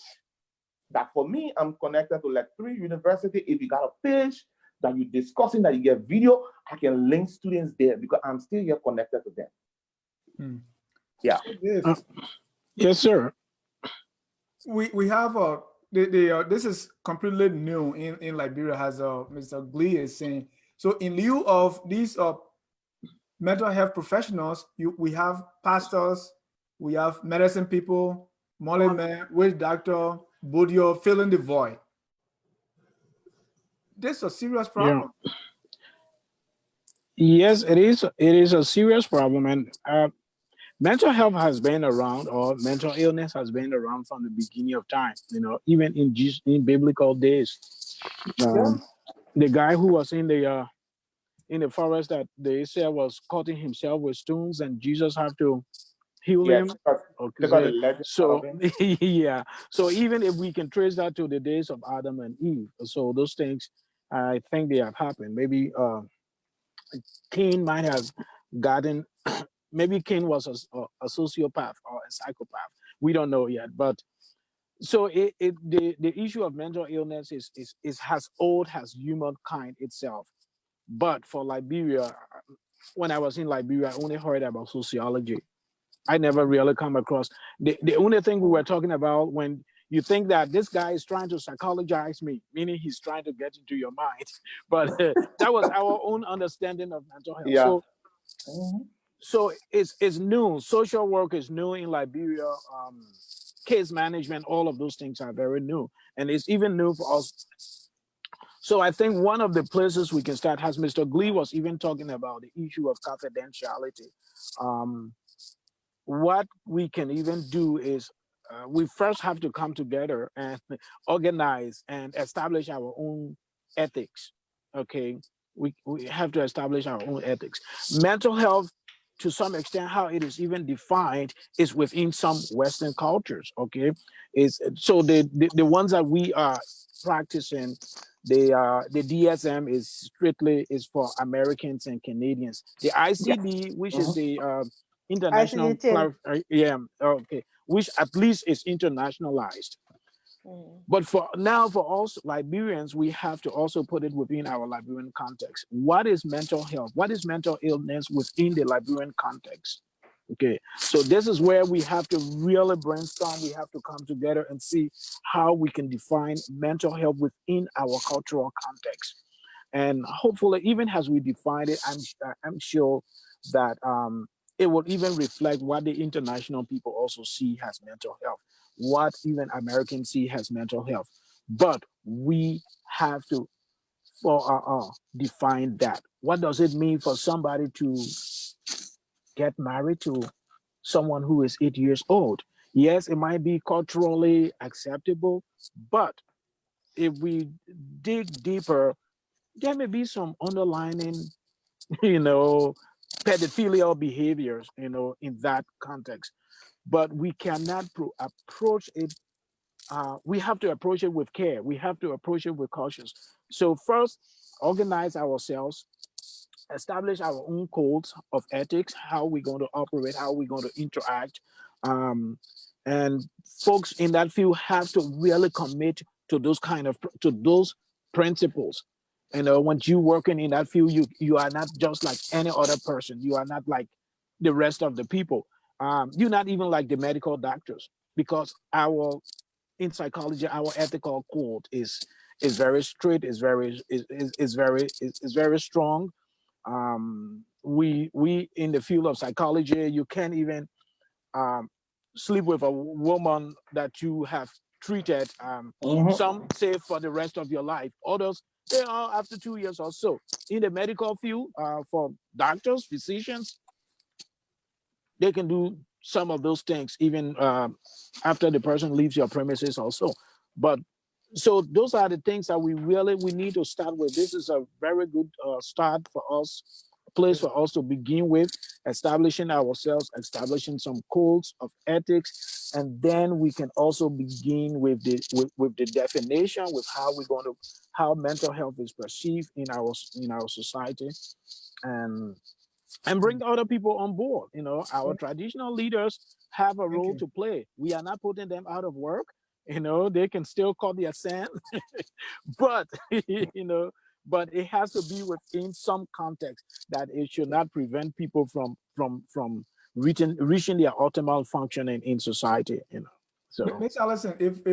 That for me, I'm connected to like 3 universities. If you got a page that you're discussing, that you get video, I can link students there because I'm still here connected to them. Yeah. Yes, sir. We have this is completely new in Liberia, as Mr. Glee is saying. So in lieu of these mental health professionals, we have pastors, we have medicine people, Molly man, witch doctor, Budio, filling the void. This is a serious problem. Yeah. Yes, it is. It is a serious problem, and mental health has been around, or mental illness has been around from the beginning of time. Even in biblical days, the guy who was in the forest that they said was cutting himself with stones, and Jesus had to heal him. Okay. So yeah. So even if we can trace that to the days of Adam and Eve, so those things, I think they have happened. Maybe Cain might have gotten. Maybe Cain was a sociopath or a psychopath. We don't know yet, but so the issue of mental illness is as old as humankind itself. But for Liberia, when I was in Liberia, I only heard about sociology. I never really come across the only thing we were talking about when you think that this guy is trying to psychologize me, meaning he's trying to get into your mind. But that was our own understanding of mental health. Yeah. So it's new. Social work is new in Liberia. Case management, all of those things are very new, and it's even new for us. So I think one of the places we can start, as Mr. Glee was even talking about the issue of confidentiality. What we can even do is we first have to come together and organize and establish our own ethics. Okay, we have to establish our own ethics. Mental health, to some extent, how it is even defined is within some Western cultures. Okay, is so the ones that we are practicing, the DSM is strictly is for Americans and Canadians. The ICD, which is the international, okay, which at least is internationalized. But for us Liberians, we have to also put it within our Liberian context. What is mental health? What is mental illness within the Liberian context? Okay, so this is where we have to really brainstorm. We have to come together and see how we can define mental health within our cultural context. And hopefully, even as we define it, I'm sure that it will even reflect what the international people also see as mental health, what even Americans see as mental health. But we have to define that. What does it mean for somebody to get married to someone who is 8 years old? Yes, it might be culturally acceptable, but if we dig deeper, there may be some underlying, pedophilial behaviors, in that context. But we cannot approach it. We have to approach it with care. We have to approach it with caution. So first, organize ourselves, establish our own codes of ethics, how we're going to operate, how we're going to interact. And folks in that field have to really commit to those principles. When you working in that field, you are not just like any other person. You are not like the rest of the people. You're not even like the medical doctors, because in psychology, our ethical code is is very straight, is very strong. We in the field of psychology, you can't even um, sleep with a woman that you have treated. Some say for the rest of your life. Others, they are after 2 years or so. In the medical field, for doctors, physicians, they can do some of those things even after the person leaves your premises also. But so those are the things that we need to start with. This is a very good start for us, place for us to begin with, establishing ourselves, establishing some codes of ethics, and then we can also begin with with the definition, with how we're going to how mental health is perceived in our society, and bring other people on board. Our traditional leaders have a role to play. We are not putting them out of work. They can still call their sand, but but it has to be within some context, that it should not prevent people from reaching their optimal functioning in society. So Miss Allison, if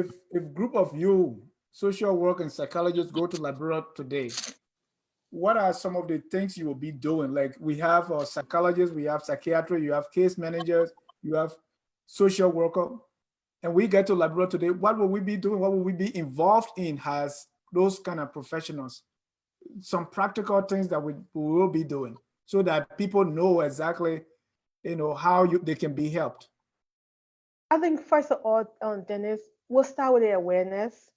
group of you social work and psychologists go to Liberia today, what are some of the things you will be doing? Like we have psychologists, we have psychiatry, you have case managers, you have social worker, and we get to Liberia today. What will we be doing? What will we be involved in as those kind of professionals? Some practical things that we will be doing so that people know exactly, how they can be helped. I think first of all, Dennis, we'll start with the awareness.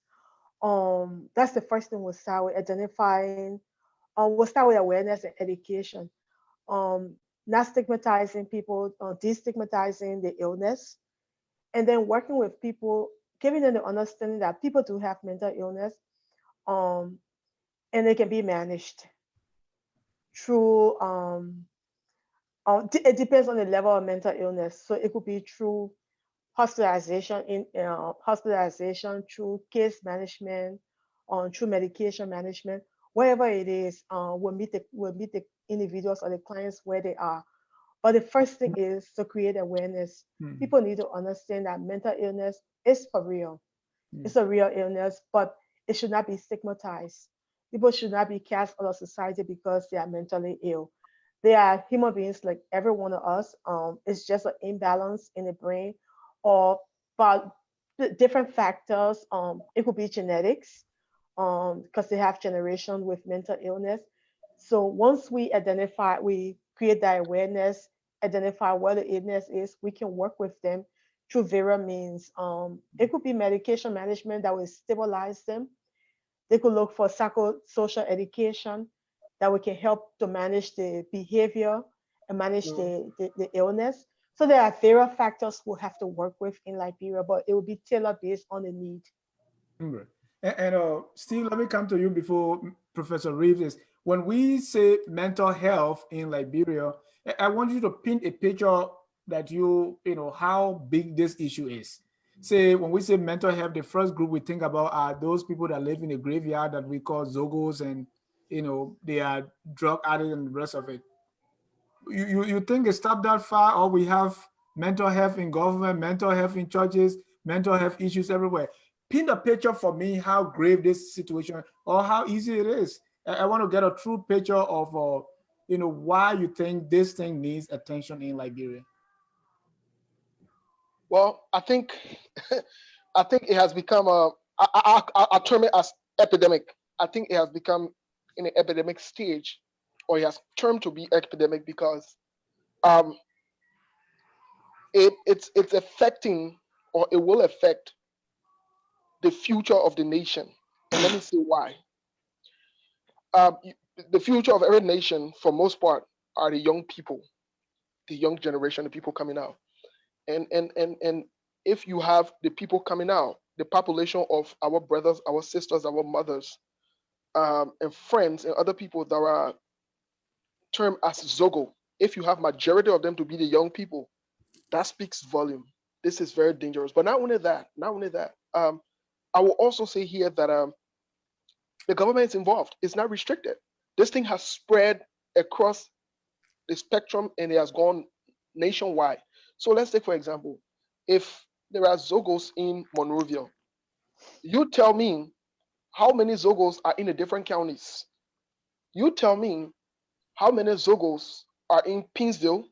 That's the first thing we'll start with, identifying. We'll start with awareness and education. Um, Not stigmatizing people, destigmatizing the illness, and then working with people, giving them the understanding that people do have mental illness, um, and they can be managed through. It depends on the level of mental illness. So it could be through hospitalization, through case management, through medication management, wherever it is. We'll meet the individuals or the clients where they are. But the first thing is to create awareness. Hmm. People need to understand that mental illness is for real. Hmm. It's a real illness, but it should not be stigmatized. People should not be cast out of society because they are mentally ill. They are human beings like every one of us. It's just an imbalance in the brain, or but different factors. It could be genetics, because they have generation with mental illness. So once we create that awareness, identify what the illness is, we can work with them through various means. It could be medication management that will stabilize them. They could look for psychosocial education that we can help to manage the behavior and manage the illness. So there are various factors we'll have to work with in Liberia, but it will be tailored based on the need. Right. And Steve, let me come to you before Professor Reeves is. When we say mental health in Liberia, I want you to paint a picture that how big this issue is. Say, when we say mental health, the first group we think about are those people that live in a graveyard that we call Zogos, and they are drug addicts and the rest of it. You think it stopped that far, or we have mental health in government, mental health in churches, mental health issues everywhere? Paint a picture for me how grave this situation or how easy it is. I want to get a true picture of why you think this thing needs attention in Liberia. Well, I think I think it has become I term it as epidemic. I think it has become in an epidemic stage, or it has turned to be epidemic because um, it's affecting, or it will affect, the future of the nation. And let me say why. Um, the future of every nation, for most part, are the young people, the young generation, the people coming out. And if you have the people coming out, the population of our brothers, our sisters, our mothers, and friends and other people that are termed as Zogo, if you have majority of them to be the young people, that speaks volume. This is very dangerous. But not only that, I will also say here that the government is involved. It's not restricted. This thing has spread across the spectrum, and it has gone nationwide. So let's take, for example, if there are Zogos in Monrovia, you tell me how many Zogos are in the different counties. You tell me how many Zogos are in Pinsville,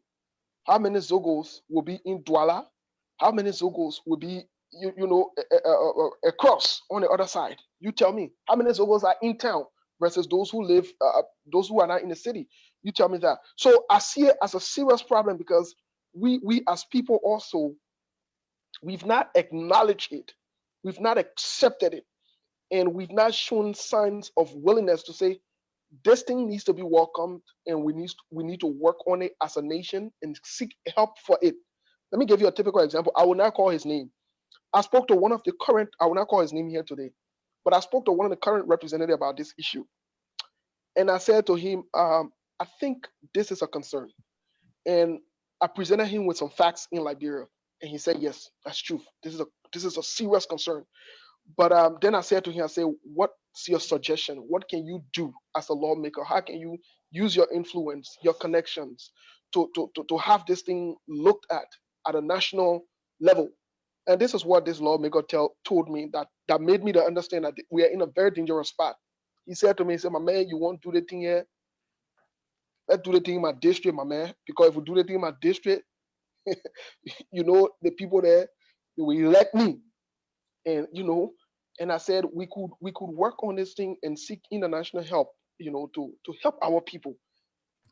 how many Zogos will be in Douala, how many Zogos will be, across on the other side. You tell me how many Zogos are in town versus those who live, those who are not in the city. You tell me that. So I see it as a serious problem because we as people also, we've not acknowledged it, we've not accepted it, and we've not shown signs of willingness to say this thing needs to be welcomed, and we need to work on it as a nation and seek help for it. Let me give you a typical example. I will not call his name. I spoke to one of the current, I will not call his name here today, but I spoke to one of the current representatives about this issue. And I said to him, I think this is a concern. And I presented him with some facts in Liberia. And he said, yes, that's true. This is a serious concern. But then I said to him, I said, what's your suggestion? What can you do as a lawmaker? How can you use your influence, your connections to have this thing looked at a national level? And this is what this lawmaker told me that made me to understand that we are in a very dangerous spot. He said to me, he said, my man, you won't do the thing here. Let's do the thing in my district, my man. Because if we do the thing in my district, the people there, they will elect me. And and I said we could work on this thing and seek international help, to help our people.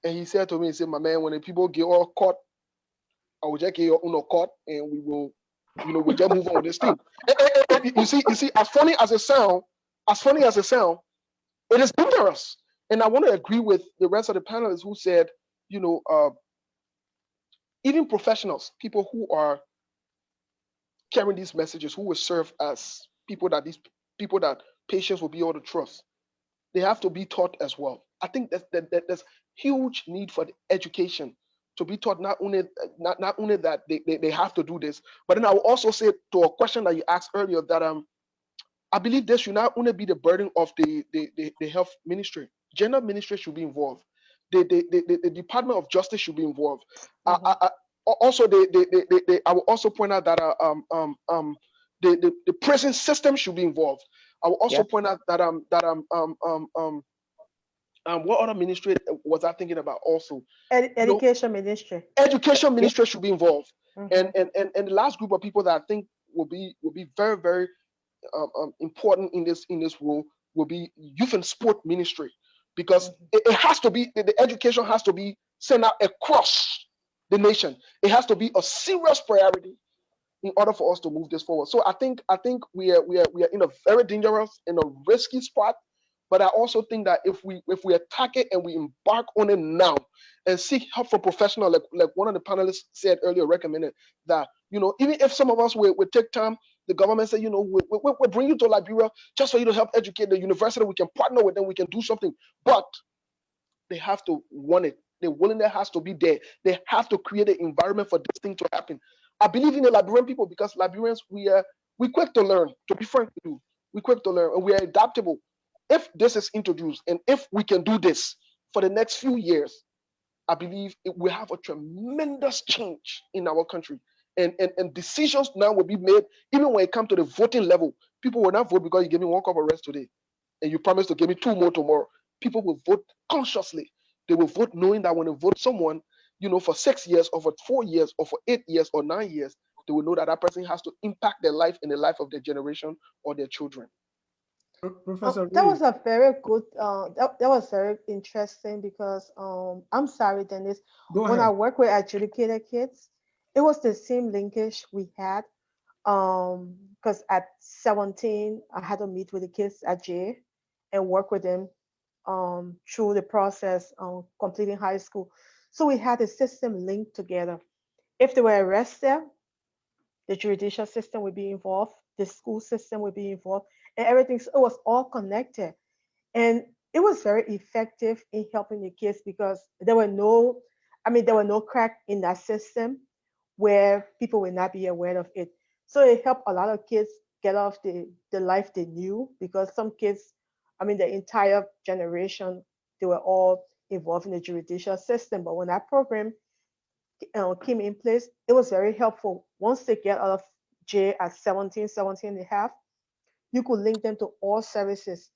And he said to me, he said, my man, when the people get all caught, I will just get your own caught, and we will, we just move on with this thing. You see, as funny as it sound, it is dangerous. And I want to agree with the rest of the panelists who said, you know, uh, even professionals, people who are carrying these messages, who will serve as people that patients will be able to trust, they have to be taught as well. I think there's huge need for the education to be taught, not only that they have to do this, but then I will also say to a question that you asked earlier that I believe this should not only be the burden of the health ministry. Gender ministry should be involved. The Department of Justice should be involved. Mhm. Also, I will also point out that the prison system should be involved. I will also Yes. point out that what other ministry was I thinking about also? You know, Education ministry. education Yes. ministry should be involved. And Mhm. and the last group of people that I think will be very, very important in this role will be youth and sport ministry, because Mhm. it has to be the education has to be sent out across the nation. It has to be a serious priority in order for us to move this forward. So I think we are in a very dangerous and a risky spot. But I also think that if we attack it and we embark on it now and seek help from professional, like one of the panelists said earlier, recommended that, even if some of us will take time, the government say, we'll bring you to Liberia just for you to help educate the university. We can partner with them, we can do something. But they have to want it. The willingness has to be there. They have to create an environment for this thing to happen. I believe in the Liberian people because Liberians, we quick to learn. To be frank with you, we quick to learn and we are adaptable. If this is introduced and if we can do this for the next few years, I believe it will have a tremendous change in our country. And decisions now will be made, even when it comes to the voting level. People will not vote because you gave me one cup of rice today and you promise to give me two more tomorrow. People will vote consciously. They will vote knowing that when they vote someone, for 6 years or for 4 years or for 8 years or 9 years, they will know that that person has to impact their life and the life of their generation or their children. Professor That Lee, was a very good, that was very interesting because I'm sorry, Dennis. go When I ahead. work with educated kids, it was the same linkage we had. Because at 17, I had to meet with the kids at J and work with them through the process of completing high school. So we had a system linked together. If they were arrested, the judicial system would be involved, the school system would be involved, and everything. So it was all connected. And it was very effective in helping the kids because there were no crack in that system where people will not be aware of it. So it helped a lot of kids get off the life they knew because some kids, the entire generation, they were all involved in the judicial system. But when that program came in place, it was very helpful. Once they get out of jail at 17, 17 and a half, you could link them to all services.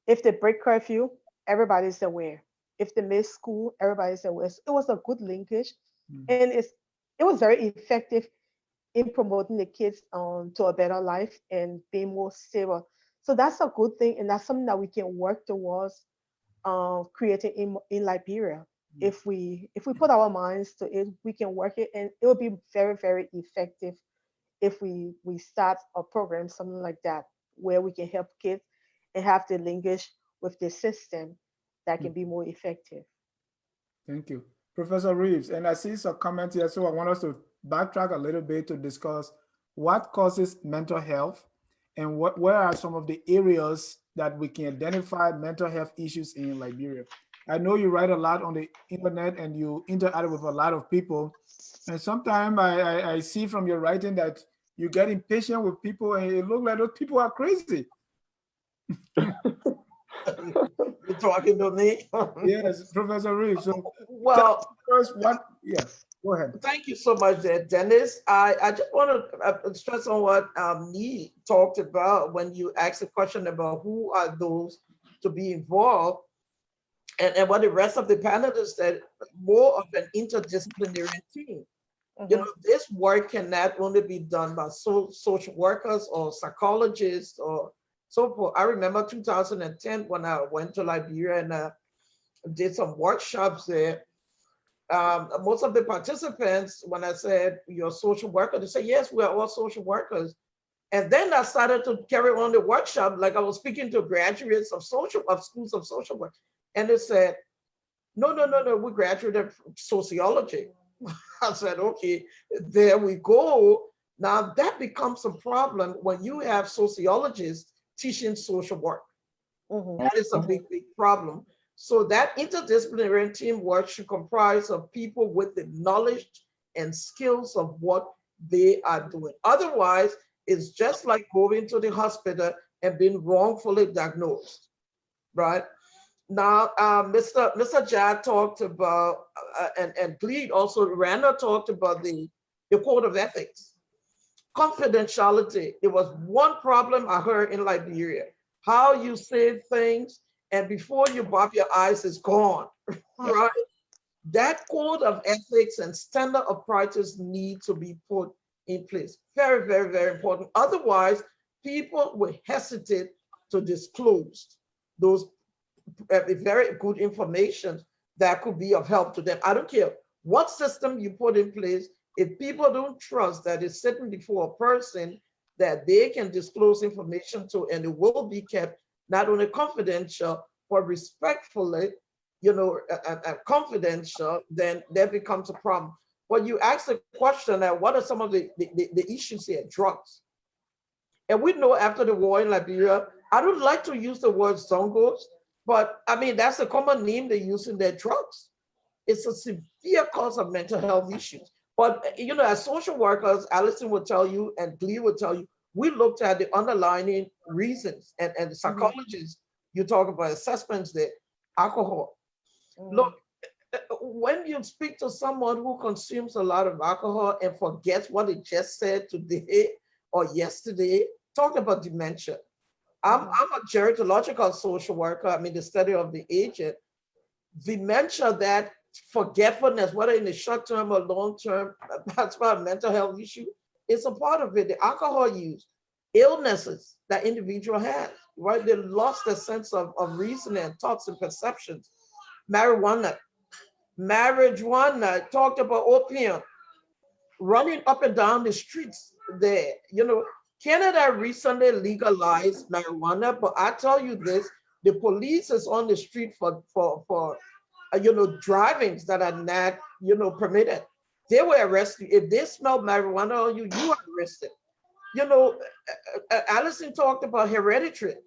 If they break curfew, everybody's aware. If they miss school, everybody's aware. So it was a good linkage, Mhm. and it was very effective in promoting the kids to a better life and being more stable. So that's a good thing, and that's something that we can work towards creating in Liberia. If we put our minds to it, we can work it, and it will be very very effective if we start a program something like that where we can help kids and have the linkage with the system that can be more effective. Thank you. Professor Reeves, and I see some comments here, so I want us to backtrack a little bit to discuss what causes mental health and where are some of the areas that we can identify mental health issues in Liberia. I know you write a lot on the internet and you interact with a lot of people. And sometimes I see from your writing that you get impatient with people and it looks like those people are crazy. You're talking to me? Yes, Professor Reeves. So tell us Well, first what, yeah, go ahead. thank you so much there, Dennis. I just want to stress on what Nee talked about when you asked a question about who are those to be involved, and what the rest of the panelists said, more of an interdisciplinary team. You Mhm. know, this work can not only be done by social workers or psychologists or so forth. I remember 2010 when I went to Liberia and did some workshops there. Most of the participants, when I said you're a social worker, they say, yes, we are all social workers. And then I started to carry on the workshop, like I was speaking to graduates of schools of social work. And they said, no, no, no, no, we graduated from sociology. I said, okay, there we go. Now that becomes a problem when you have sociologists teaching social work. Mhm. That is a Mhm. big, big problem. So that interdisciplinary teamwork should comprise of people with the knowledge and skills of what they are doing. Otherwise, it's just like going to the hospital and being wrongfully diagnosed, right? Now, Mr. Jad talked about, and Gleed also, Randa talked about the code of ethics. Confidentiality, it was one problem I heard in Liberia. How you say things, and before you bob your eyes, it's gone, right? That code of ethics and standard of practice need to be put in place. Very, very, very important. Otherwise, people will hesitate to disclose those very good information that could be of help to them. I don't care what system you put in place, if people don't trust that it's sitting before a person that they can disclose information to and it will be kept not only confidential, but respectfully, confidential, then that becomes a problem. When you ask the question that what are some of the issues here? Drugs. And we know after the war in Liberia, I don't like to use the word zongos, but I mean, that's a common name they use in their drugs. It's a severe cause of mental health issues. But, as social workers, Alison will tell you and Glee will tell you, we looked at the underlying reasons and the Mhm. psychologists, you talk about assessments there, alcohol. Look, Mhm. when you speak to someone who consumes a lot of alcohol and forgets what it just said today or yesterday, talk about dementia. Mhm. I'm a gerontological social worker. I mean, the study of the aged. Dementia, that forgetfulness, whether in the short term or long term, that's why a mental health issue is a part of it. The alcohol use, illnesses that individual has, right? They lost a sense of reasoning and thoughts and perceptions. Marijuana, talked about opium, running up and down the streets there. Canada recently legalized marijuana, but I tell you this, the police is on the street for drivings that are not, permitted. They were arrested. If they smell marijuana on you, you are arrested. You know, Allison talked about hereditary.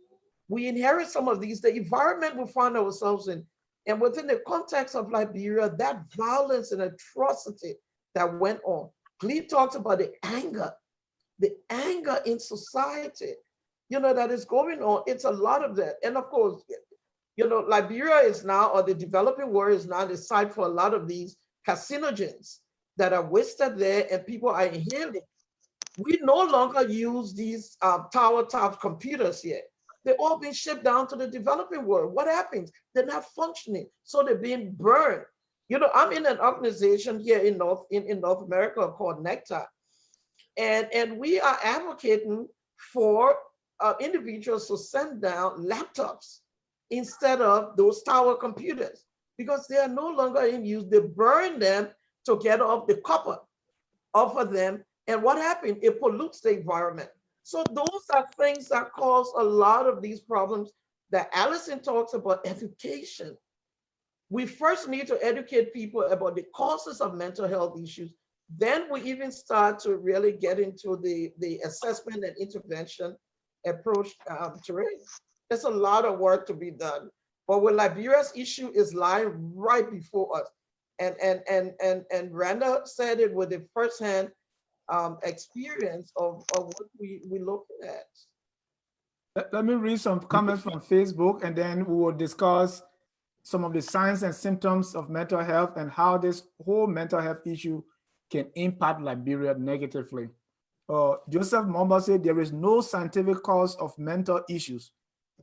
We inherit some of these, the environment we find ourselves in. And within the context of Liberia, that violence and atrocity that went on. Glee talks about the anger in society, that is going on. It's a lot of that. And of course, Liberia is now, or the developing world is now the site for a lot of these carcinogens that are wasted there and people are inhaling. We no longer use these tower top computers yet. They're all being shipped down to the developing world. What happens? They're not functioning, so they're being burned. You know, I'm in an organization here in North America called Nectar, and we are advocating for individuals to send down laptops instead of those tower computers because they are no longer in use. They burn them to get off the copper off of them. And what happened? It pollutes the environment. So those are things that cause a lot of these problems that Allison talks about education. We first need to educate people about the causes of mental health issues. Then we even start to really get into the assessment and intervention approach terrain. There's a lot of work to be done. But with Liberia's issue is lying right before us. And Randa said it with the firsthand experience of what we're looking at. Let me read some comments from Facebook, and then we will discuss some of the signs and symptoms of mental health and how this whole mental health issue can impact Liberia negatively. Joseph Momba said there is no scientific cause of mental issues.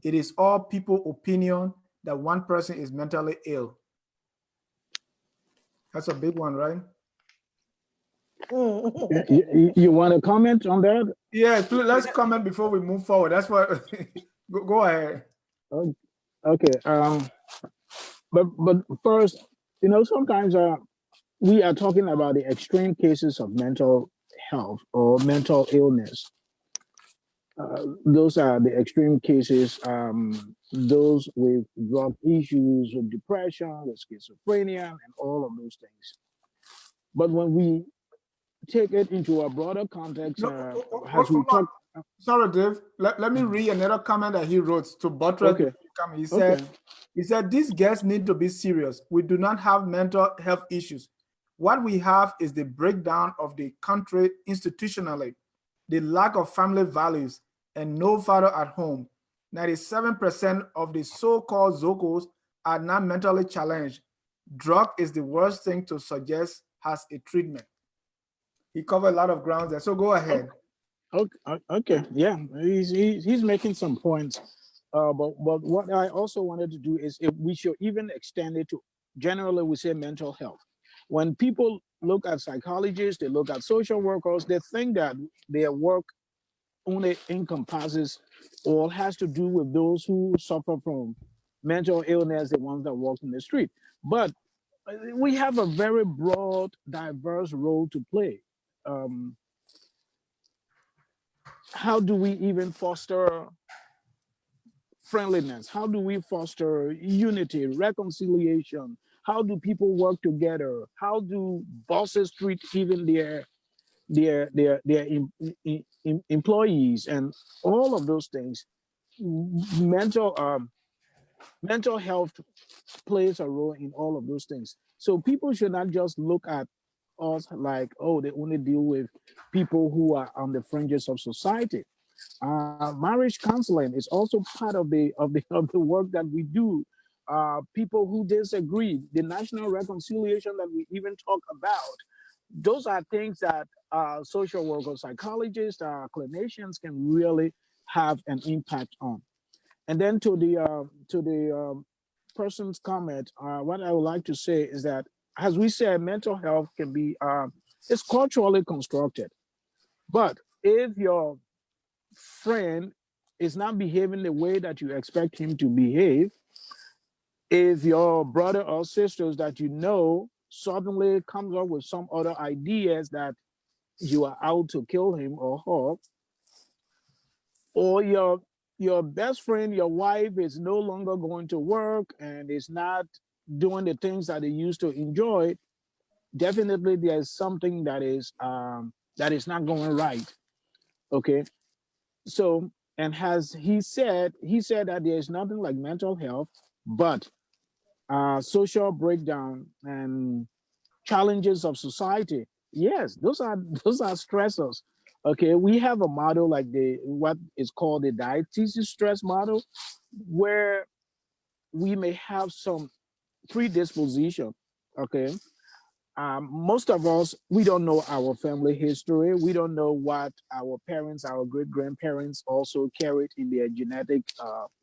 It is all people opinion that one person is mentally ill. That's a big one, right? You want to comment on that? Yeah, please, let's comment before we move forward. That's what. Go ahead. Okay. But first, sometimes we are talking about the extreme cases of mental health or mental illness. Those are the extreme cases. Those with drug issues, with depression, with schizophrenia, and all of those things. But when we take it into a broader context, as we talk. Sorry, Dave. Let me read another comment that he wrote to buttress. Okay. He said, these guests need to be serious. We do not have mental health issues. What we have is the breakdown of the country institutionally, the lack of family values, and no father at home. 97% of the so-called Zocos are not mentally challenged. Drug is the worst thing to suggest has a treatment. He covered a lot of ground there, so go ahead. Okay. Yeah, he's making some points. But what I also wanted to do is if we should even extend it to generally we say mental health. When people look at psychologists, they look at social workers, they think that their work only encompasses or has to do with those who suffer from mental illness, the ones that walk in the street. But we have a very broad, diverse role to play. How do we even foster friendliness? How do we foster unity, reconciliation? How do people work together? How do bosses treat even their employees and all of those things? Mental mental health plays a role in all of those things. So people should not just look at us like, oh, they only deal with people who are on the fringes of society. Marriage counseling is also part of the work that we do. People who disagree, the national reconciliation that we even talk about, those are things that social workers, psychologists, clinicians can really have an impact on. And then to the person's comment, what I would like to say is that, as we said, mental health can be it's culturally constructed. But if your friend is not behaving the way that you expect him to behave, if your brother or sisters that you know suddenly comes up with some other ideas that you are out to kill him or her, or your best friend, your wife is no longer going to work and is not doing the things that they used to enjoy, definitely there's something that is not going right. Okay. So, and has he said that there is nothing like mental health, but social breakdown and challenges of society. Yes, those are stressors. Okay, we have a model like the what is called the diathesis stress model, where we may have some predisposition. Okay, most of us, we don't know our family history. We don't know what our parents, our great grandparents also carried in their genetic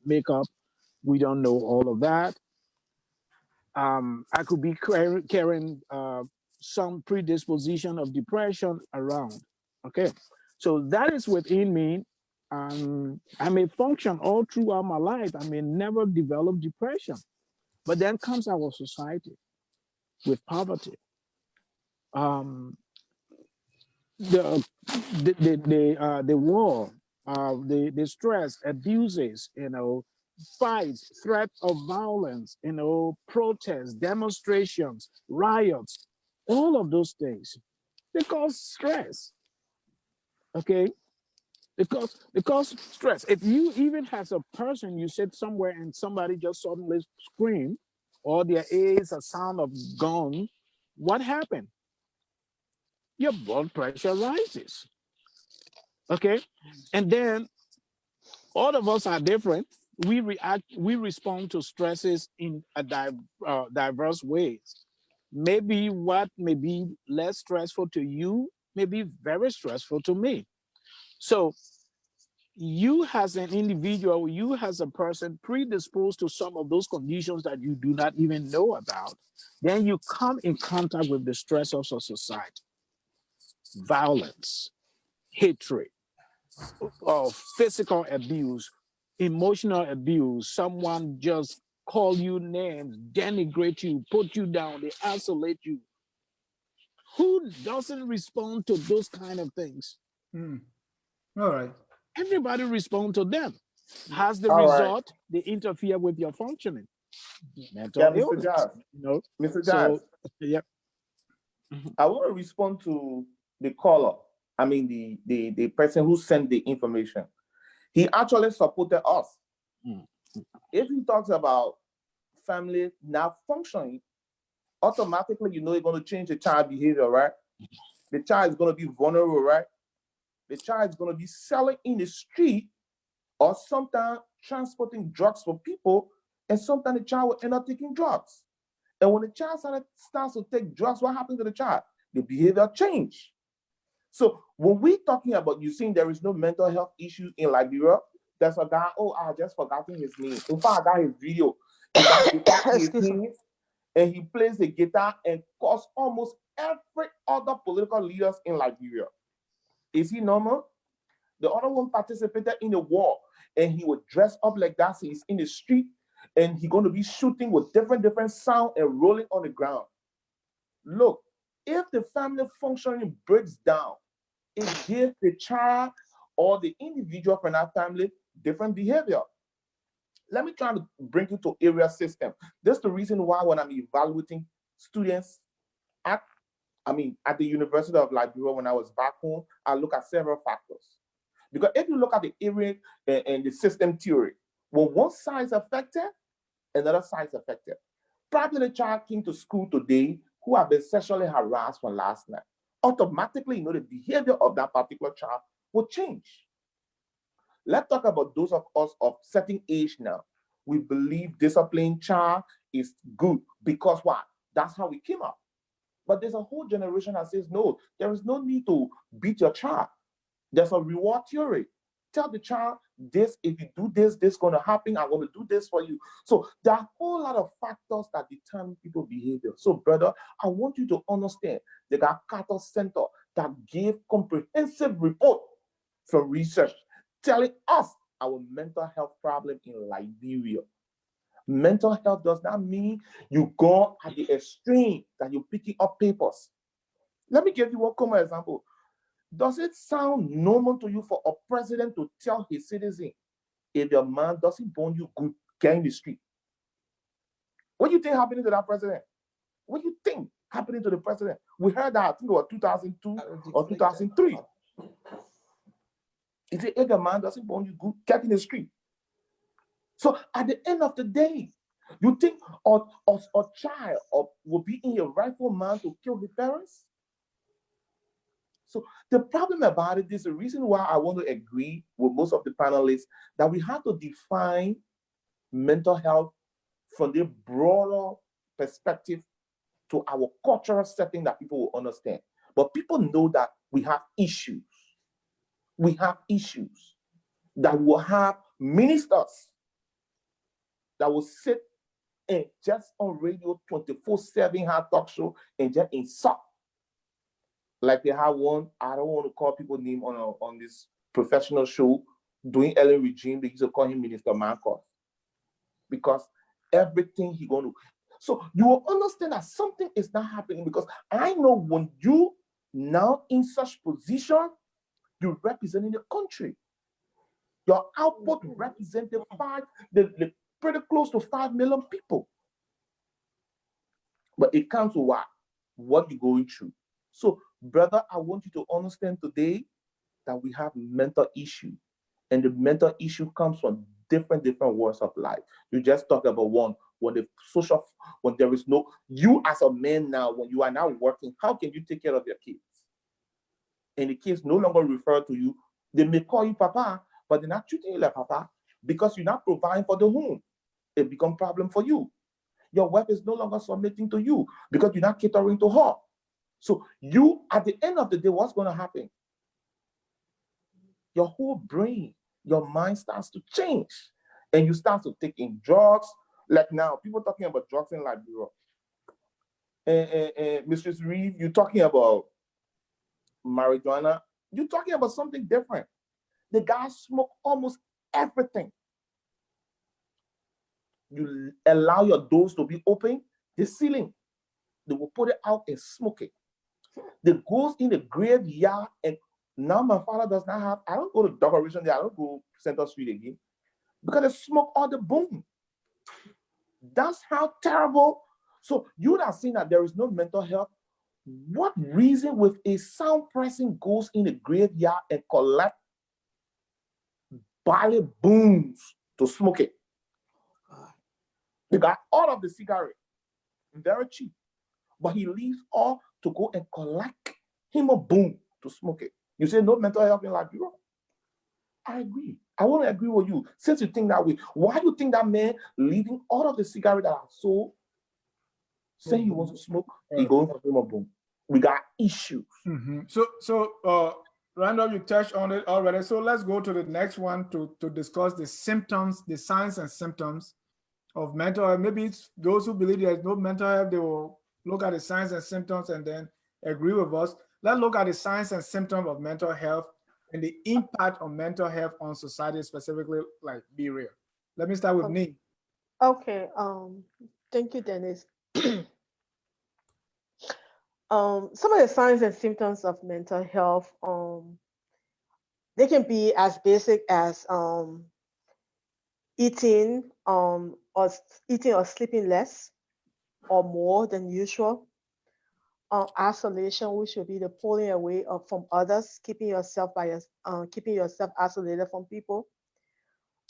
makeup. We don't know all of that. I could be carrying some predisposition of depression around. Okay, so that is within me. I may function all throughout my life. I may never develop depression, but then comes our society with poverty. Um, the the war, the stress, abuses, fights, threat of violence, protests, demonstrations, riots, all of those things, they cause stress. Okay, because stress. If you even as a person, you sit somewhere and somebody just suddenly scream, or there is a sound of gun, what happened? Your blood pressure rises. Okay, and then all of us are different. We respond to stresses in diverse ways. Maybe what may be less stressful to you may be very stressful to me. So you as an individual, you as a person predisposed to some of those conditions that you do not even know about, then you come in contact with the stressors of society, violence, hatred, of physical abuse, emotional abuse, someone just call you names, denigrate you, put you down, they isolate you. Who doesn't respond to those kind of things? Mm. All right. Everybody respond to them. As the All right. result, they interfere with your functioning, Yeah, mental Mr. illness, Jazz. you know. Mr. Jazz, So, yeah. I want to respond to the caller. I mean, the person who sent the information. He actually supported us. Mm. If he talks about family not functioning, automatically you know you're going to change the child behavior, right? The child is going to be vulnerable, right? The child is going to be selling in the street or sometimes transporting drugs for people, and sometimes the child will end up taking drugs. And when the child starts to take drugs, what happens to the child? The behavior change. So when we're talking about you saying there is no mental health issue in Liberia, there's a guy, oh, I just forgotten his name. In fact, I got his video. He got guitar in his Excuse me. hands and he plays the guitar and calls almost every other political leaders in Liberia. Is he normal? The other one participated in the war and he would dress up like that. So he's in the street and he's going to be shooting with different sound and rolling on the ground. Look, if the family functioning breaks down, it gives the child or the individual from that family different behavior. Let me try to bring you to area system. That's the reason why when I'm evaluating students at, at the University of Liberia when I was back home, I look at several factors. Because if you look at the area and the system theory, when one side is affected, another side is affected. Probably the child came to school today who have been sexually harassed from last night. Automatically, the behavior of that particular child will change. Let's talk about those of us of certain age now. We believe disciplined child is good because what? That's how we came up. But there's a whole generation that says, no, there is no need to beat your child. There's a reward theory. Tell the child this, if you do this, this is going to happen. I'm going to do this for you. So there are a whole lot of factors that determine people's behavior. So, brother, I want you to understand the Carter Center that gave comprehensive report from research telling us our mental health problem in Liberia. Mental health does not mean you go at the extreme that you're picking up papers. Let me give you one common example. Does it sound normal to you for a president to tell his citizen, if your man doesn't born you good, get in the street? What do you think happening to that president? What do you think happening to the president? We heard that, I think it was 2002 or 2003. He said, if your man doesn't born you good, get in the street. So at the end of the day, you think a child will be in your rightful man to kill his parents? So the problem about it is the reason why I want to agree with most of the panelists that we have to define mental health from the broader perspective to our cultural setting that people will understand. But people know that we have issues. We have issues that will have ministers that will sit and just on radio 24/7 have talk show and just insult. Like they have one, I don't want to call people name on this professional show doing Ellen Regime. They used to call him Minister Marcos because everything he going to. So you will understand that something is not happening because I know when you now in such position, you're representing the country. Your output represents the pretty close to 5 million people. But it comes to what you're going through. So, brother, I want you to understand today that we have mental issue. And the mental issue comes from different walks of life. You just talked about one, when there is no, you as a man now, when you are now working, how can you take care of your kids? And the kids no longer refer to you. They may call you papa, but they're not treating you like papa because you're not providing for the home. It becomes a problem for you. Your wife is no longer submitting to you because you're not catering to her. So you, at the end of the day, what's going to happen? Your whole brain, your mind starts to change. And you start to take in drugs. Like now, people talking about drugs in Liberia. And Mistress Reeve, you're talking about marijuana. You're talking about something different. The guys smoke almost everything. You allow your doors to be open, the ceiling, they will put it out and smoke it. They goes in the graveyard, and now my father does not have, I don't go to decoration there, I don't go Center Street again, because they smoke all the boom. That's how terrible. So you would have seen that there is no mental health. What reason with a sound person goes in the graveyard and collect barley booms to smoke it? They got all of the cigarette, very cheap, but he leaves all to go and collect him a boom to smoke it. You say no mental health in Liberia? I agree. I want to agree with you. Since you think that way, why do you think that man leaving all of the cigarette that are sold, saying he wants to smoke, he going for him a boom? We got issues. So Randall, you touched on it already. So let's go to the next one to discuss the symptoms, the signs and symptoms of mental health. Maybe it's those who believe there's no mental health, they will look at the signs and symptoms and then agree with us. Let's look at the signs and symptoms of mental health and the impact of mental health on society, specifically like Liberia. Let me start with Nee. Okay. Thank you, Dennis. Some of the signs and symptoms of mental health, they can be as basic as eating, or sleeping less or more than usual. Isolation, which would be the pulling away from others, keeping yourself isolated from people.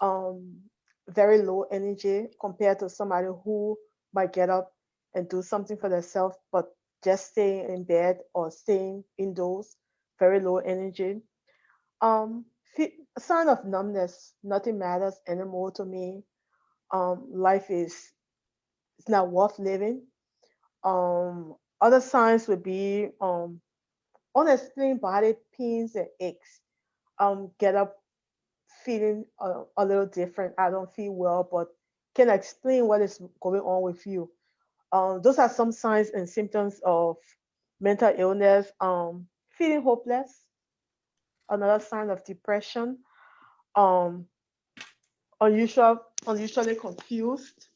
Um, Very low energy compared to somebody who might get up and do something for themselves, but just staying in bed or staying indoors. Very low energy. A sign of numbness. Nothing matters anymore to me. Life is it's not worth living. Other signs would be unexplained body pains and aches. Get up feeling a little different. I don't feel well, but can I explain what is going on with you? Those are some signs and symptoms of mental illness. Feeling hopeless, another sign of depression. Um, unusually confused,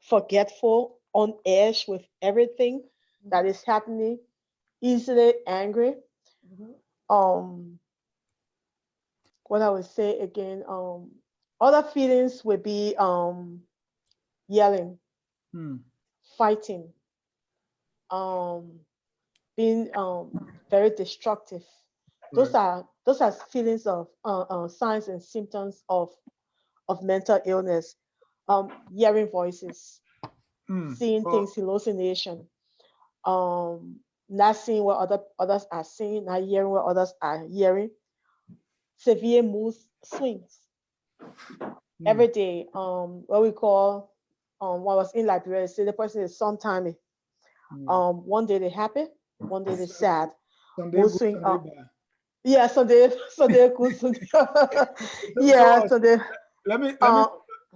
forgetful, on edge with everything that is happening, easily angry. Um, what I would say again, other feelings would be yelling, fighting, um, being very destructive. Those are feelings of signs and symptoms of mental illness. Hearing voices, seeing things, hallucination, not seeing what others are seeing, not hearing what others are hearing, severe mood swings every day. What we call, what was in Liberia, say the person is sometime Mm. One day they're happy, one day they're sad. Sunday Mood good, swing. Sunday bad. Yeah, Sunday good, Sunday. So Yeah, Sunday. let me let me Uh,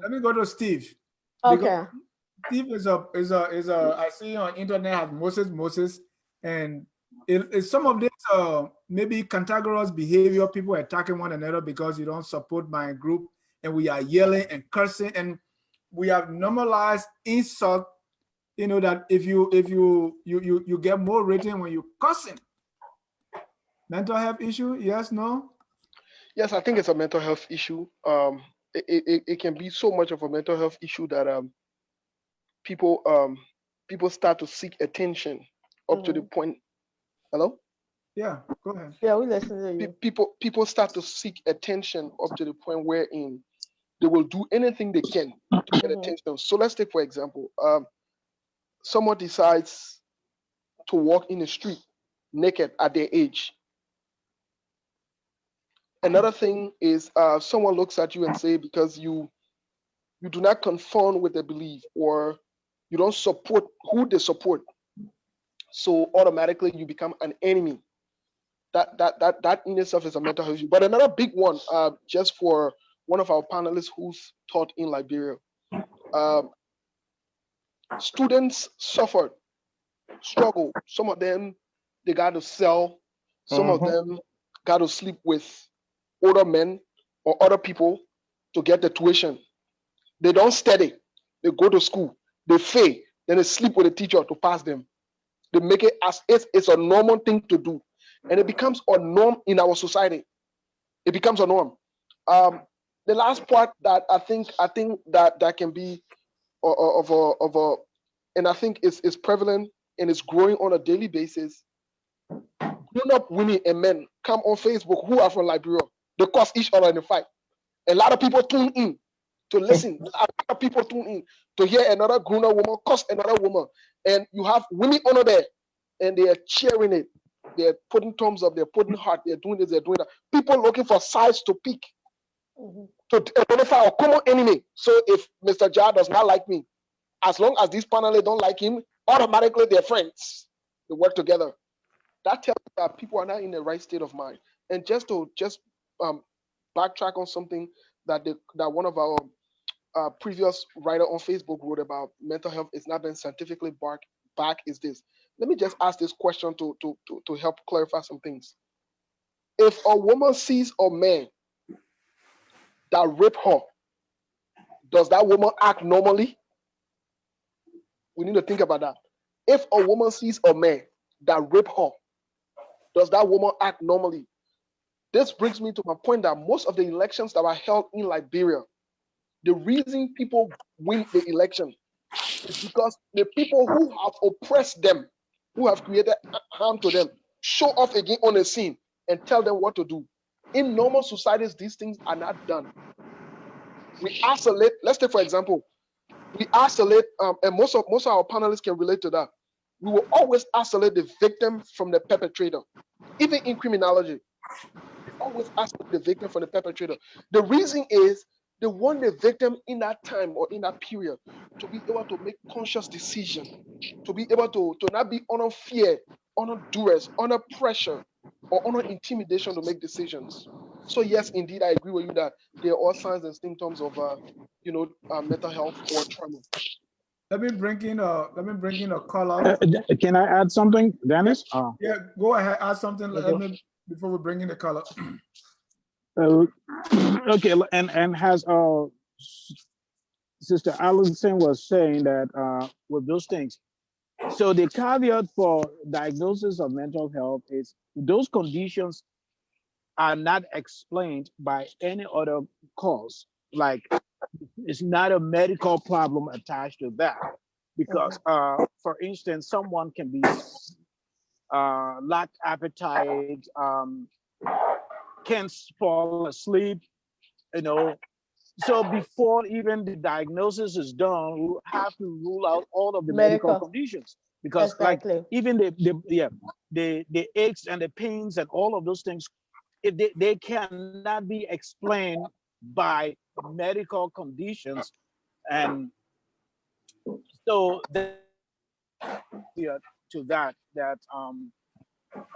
let me go to Steve, because okay. Steve is a I see on internet has Moses, and it's some of this maybe cantankerous behavior, people attacking one another because you don't support my group, and we are yelling and cursing, and we have normalized insult. You know that if you get more rating when you cussing. Mental health issue? Yes, no? Yes, I think it's a mental health issue. It can be so much of a mental health issue that people people start to seek attention up to the Hmm. point. Hello. Yeah, go ahead. Yeah, we listen to you. People start to seek attention up to the point wherein they will do anything they can to get Hmm. attention. So let's take for example, someone decides to walk in the street naked at their age. Another thing is someone looks at you and say because you do not conform with their belief or you don't support who they support, so automatically you become an enemy. That in itself is a mental health issue. But another big one, just for one of our panelists who's taught in Liberia, um, students suffered, struggle. Some of them they got to sell. Some of Mm-hmm. them got to sleep with older men or other people to get the tuition. They don't study. They go to school. They fail. Then they sleep with a teacher to pass them. They make it as if it's a normal thing to do, and it becomes a norm in our society. It becomes a norm. Um, the last part that I think that can be of a and I think is prevalent and is growing on a daily basis. Grown up women and men come on Facebook who are from Liberia. They cause each other in a fight. A lot of people tune in to listen. A lot of people tune in to hear another grown up woman curse another woman. And you have women on there and they are cheering it. They're putting thumbs up, they're putting heart, they're doing this, they're doing that. People looking for sides to pick Hmm. to identify a common enemy. So if Mr. Jar does not like me, as long as these panelists don't like him, automatically they're friends. They work together. That tells you that people are not in the right state of mind. And just um, backtrack on something that one of our previous writer on Facebook wrote about mental health is not been scientifically back is this. Let me just ask this question to help clarify some things. If a woman sees a man that rape her, does that woman act normally? We need to think about that. If a woman sees a man that rape her, does that woman act normally? This brings me to my point that most of the elections that are held in Liberia, the reason people win the election is because the people who have oppressed them, who have created harm to them, show off again on the scene and tell them what to do. In normal societies, these things are not done. We isolate. Let's take for example, we isolate, and most of our panelists can relate to that. We will always isolate the victim from the perpetrator, even in criminology. We always isolate the victim from the perpetrator. The reason is they want the victim in that time or in that period to be able to make conscious decision, to be able to not be under fear, under duress, under pressure, or under intimidation to make decisions. So yes, indeed, I agree with you that there are all signs and symptoms of mental health or trauma. Let me bring in a caller. Can I add something, Yeah, Dennis? yeah, go ahead, add something. Let Okay. me before we bring in the caller. Uh, okay, and has Sister Allison was saying that with those things. So the caveat for diagnosis of mental health is those conditions are not explained by any other cause. Like it's not a medical problem attached to that. Hmm. Because, for instance, someone can be lack appetite, can't fall asleep, you know. So before even the diagnosis is done, we have to rule out all of the medical Medical. conditions because, like, Exactly. even the aches and the pains and all of those things, if they cannot be explained by medical conditions, and so that's why yeah, to that.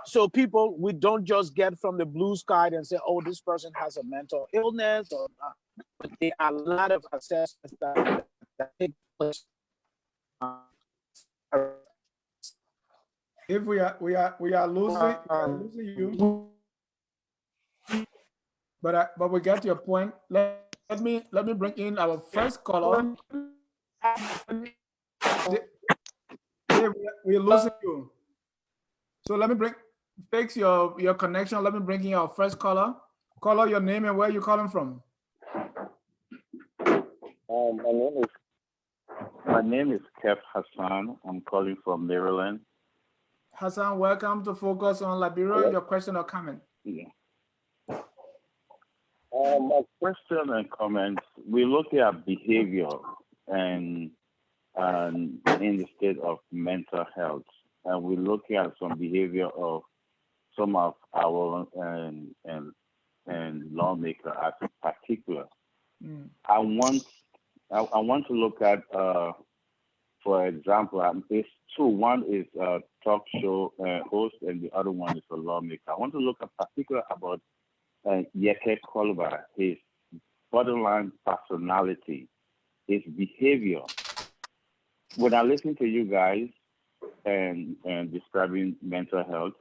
So people, we don't just get from the blue sky and say, oh, this person has a mental illness, or but there are a lot of assessments that take place. If we are losing you, but we get your point. Let me bring in our first caller. Dave, we're losing you. So let me fix your connection. Let me bring in our first caller. Caller, your name and where you calling from. My name is Kef Hassan. I'm calling from Maryland. Hassan, welcome to Focus on Liberia. Your question or comment? Yeah. My question and comments. We look at behavior and in the state of mental health, and we look at some behavior of some of our and lawmaker as a particular. I want to look at, for example, it's two. One is a talk show host, and the other one is a lawmaker. I want to look at particular about Yeke Koluba, his borderline personality, his behavior. When I listen to you guys and describing mental health,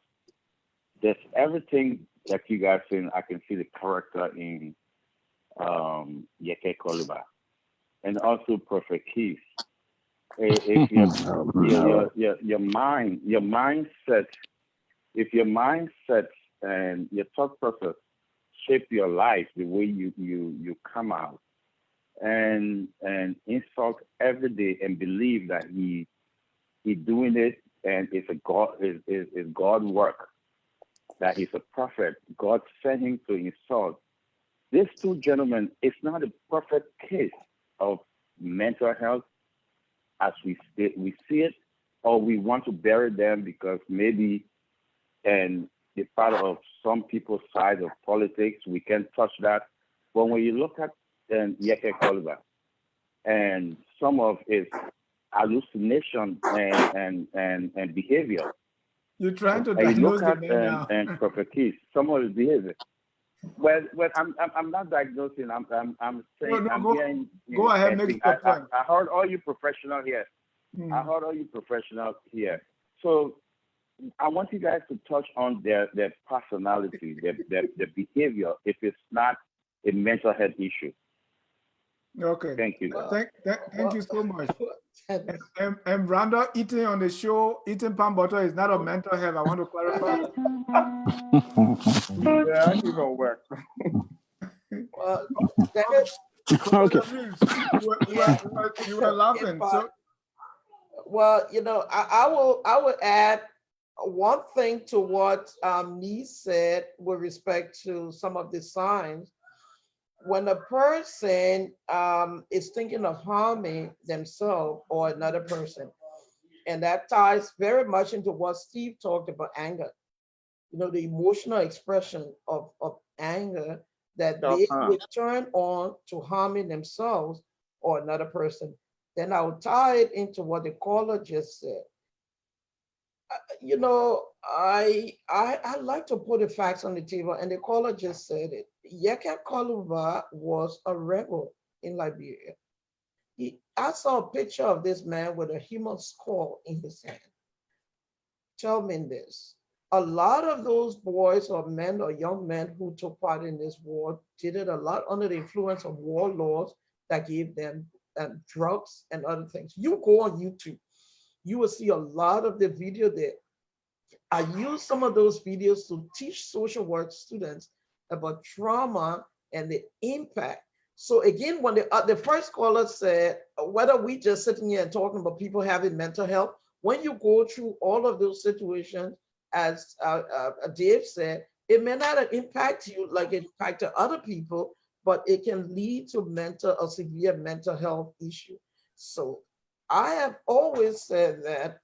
there's everything that you guys saying. I can see the character in Yeke Koluba, and also Prophet Keith. If your mindset, if your mindset and your thought process shape your life, the way you come out and insult every day and believe that he doing it and it's a God is God work, that he's a prophet. God sent him to insult. These two gentlemen, it's not a perfect case of mental health as we see it, or we want to bury them because maybe and it's part of some people's side of politics. We can't touch that. But when you look at Yeke Koluba and some of his hallucination and behavior, you're trying to and you diagnose look the at man now. and Prophet Keith, some of his behavior. Well, I'm not diagnosing. I'm saying Go ahead, make your point. I heard all you professional here. I heard all you professionals here. So I want you guys to touch on their personality, their behavior, if it's not a mental health issue. Okay. Thank you. Thank you so much. And Brando eating on the show, eating palm butter is not a mental health. I want to clarify. Yeah, I even work. Okay. You were laughing. So well, I will add one thing to what Nee said with respect to some of the signs. When a person is thinking of harming themselves or another person, and that ties very much into what Steve talked about, anger. The emotional expression of anger that they would turn on to harming themselves or another person. Then I'll tie it into what the caller just said. I like to put the facts on the table, and the caller just said it. Yeke Koluba was a rebel in Liberia. I saw a picture of this man with a human skull in his hand. Tell me this. A lot of those boys or men or young men who took part in this war did it a lot under the influence of warlords that gave them drugs and other things. You go on YouTube, you will see a lot of the video there. I use some of those videos to teach social work students about trauma and the impact. So again, when the first caller said, whether we just sitting here and talking about people having mental health, when you go through all of those situations, as Dave said, it may not impact you like it impacted other people, but it can lead to a severe mental health issue. So I have always said that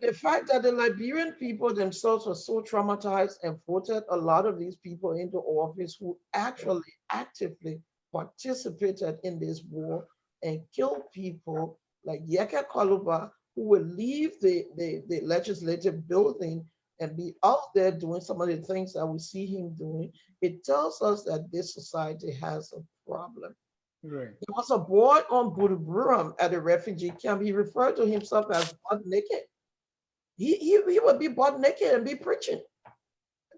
the fact that the Liberian people themselves were so traumatized and voted a lot of these people into office who actually actively participated in this war and killed people like Yeke Koluba, who will leave the legislative building and be out there doing some of the things that we see him doing, it tells us that this society has a problem. Right. There was a boy on Buduburam at a refugee camp. He referred to himself as butt naked. He would be butt naked and be preaching.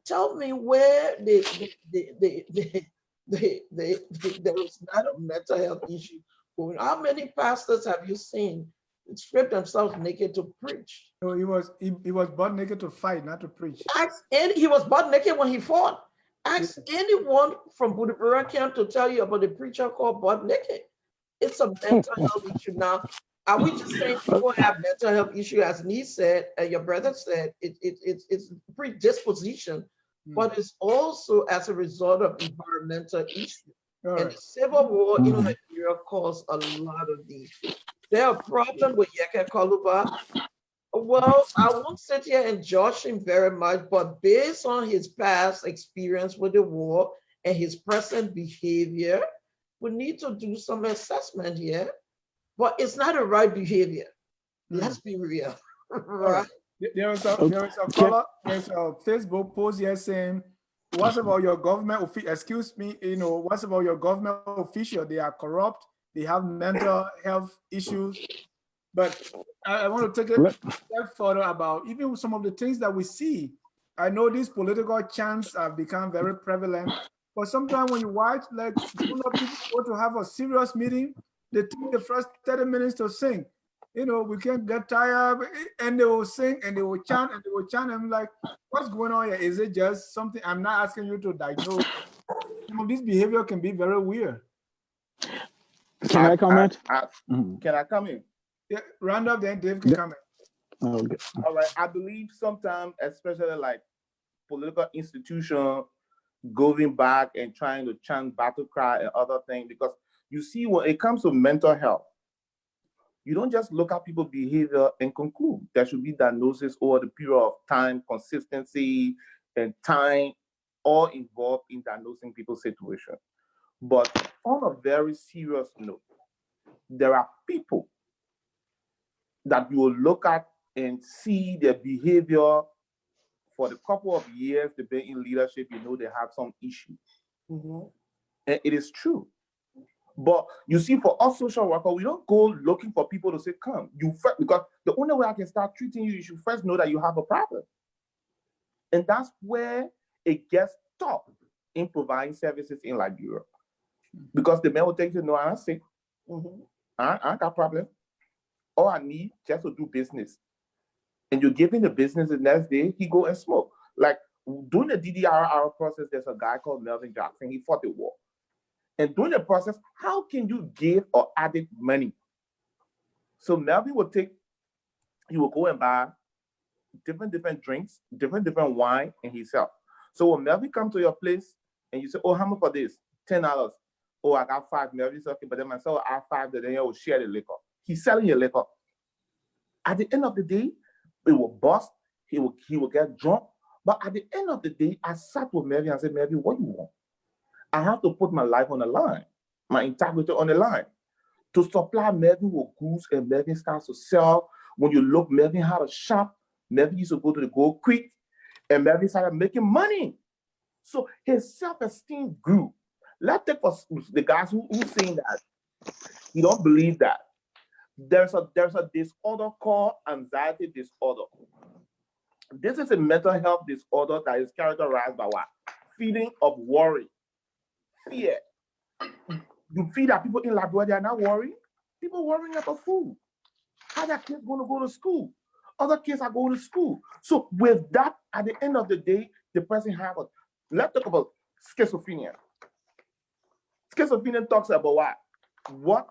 Tell me where there is not a mental health issue going. How many pastors have you seen strip themselves naked to preach? So he was butt naked to fight, not to preach. He was butt naked when he fought. Ask anyone from Buduburam camp to tell you about the preacher called butt naked. It's a mental health issue. Now, are we just saying people have mental health issue, as Nee said, and your brother said, it's predisposition, but it's also as a result of environmental issues. And the Civil War in Liberia caused a lot of these. There are problems with Yeke Kaluba. Well, I won't sit here and judge him very much, but based on his past experience with the war and his present behavior, we need to do some assessment here. But it's not a right behavior. Let's be real, right? There is a Facebook post here saying, "What's about your government? Excuse me, what's about your government official? They are corrupt. They have mental health issues." But I want to take it a step further about even some of the things that we see. I know these political chants have become very prevalent, but sometimes when you watch, like, people go to have a serious meeting, they take the first 30 minutes to sing. We can't get tired, and they will sing and they will chant and they will chant. I'm like, what's going on here? Is it just something? I'm not asking you to diagnose. Some of this behavior can be very weird. Can I comment? Can I come in? Yeah, round up, then Dave can come in. Okay. All right. I believe sometimes, especially like political institution going back and trying to chant battle cry and other things, because you see, when it comes to mental health, you don't just look at people's behavior and conclude. There should be diagnosis over the period of time, consistency, and time, all involved in diagnosing people's situation. But on a very serious note, there are people that you will look at and see their behavior for the couple of years they've been in leadership, they have some issues. And it is true. But you see, for us social workers, we don't go looking for people to say, come. Because the only way I can start treating you, you should first know that you have a problem. And that's where it gets tough in providing services in Liberia. Because the man will think, no, I'm sick. I got a problem. All I need just to do business. And you give him the business the next day, he go and smoke. Like during the DDRR process, there's a guy called Melvin Jackson. He fought the war. And during the process, how can you give or addict money? So Melvin he will go and buy different drinks, different wine, and he sell. So when Melvin comes to your place and you say, oh, how much for this? $10. Oh, I got 5. Melvin said, okay, but then myself, I have 5, then he will share the liquor. He's selling your liquor. At the end of the day, it will bust, he will get drunk. But at the end of the day, I sat with Melvin and said, Melvin, what do you want? I have to put my life on the line, my integrity on the line, to supply Melvin with goods, and Melvin starts to sell. When you look, Melvin had a shop. Melvin used to go to the Gold Creek, and Melvin started making money. So his self-esteem grew. Let's take for the guys who saying that you don't believe that. There's a disorder called anxiety disorder. This is a mental health disorder that is characterized by what? Feeling of worry. Fear. You feel that people in Liberia, they are not worried. People worrying about food. How their kids going to go to school? Other kids are going to school. So with that, at the end of the day, the person has let's talk about schizophrenia. Schizophrenia talks about what?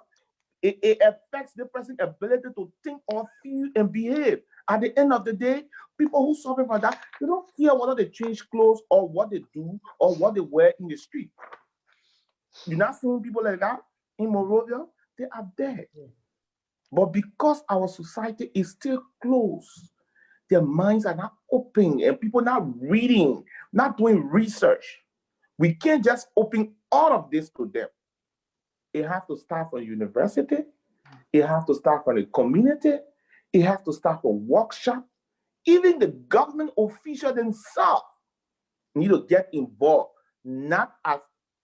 It affects the person's ability to think or feel and behave. At the end of the day, people who suffer from that, they don't care whether they change clothes or what they do or what they wear in the street. You're not seeing people like that in Monrovia, they are dead. But because our society is still closed, their minds are not open and people not reading, not doing research. We can't just open all of this to them. It has to start from university. It has to start from the community. It has to start from workshop. Even the government official themselves need to get involved, not as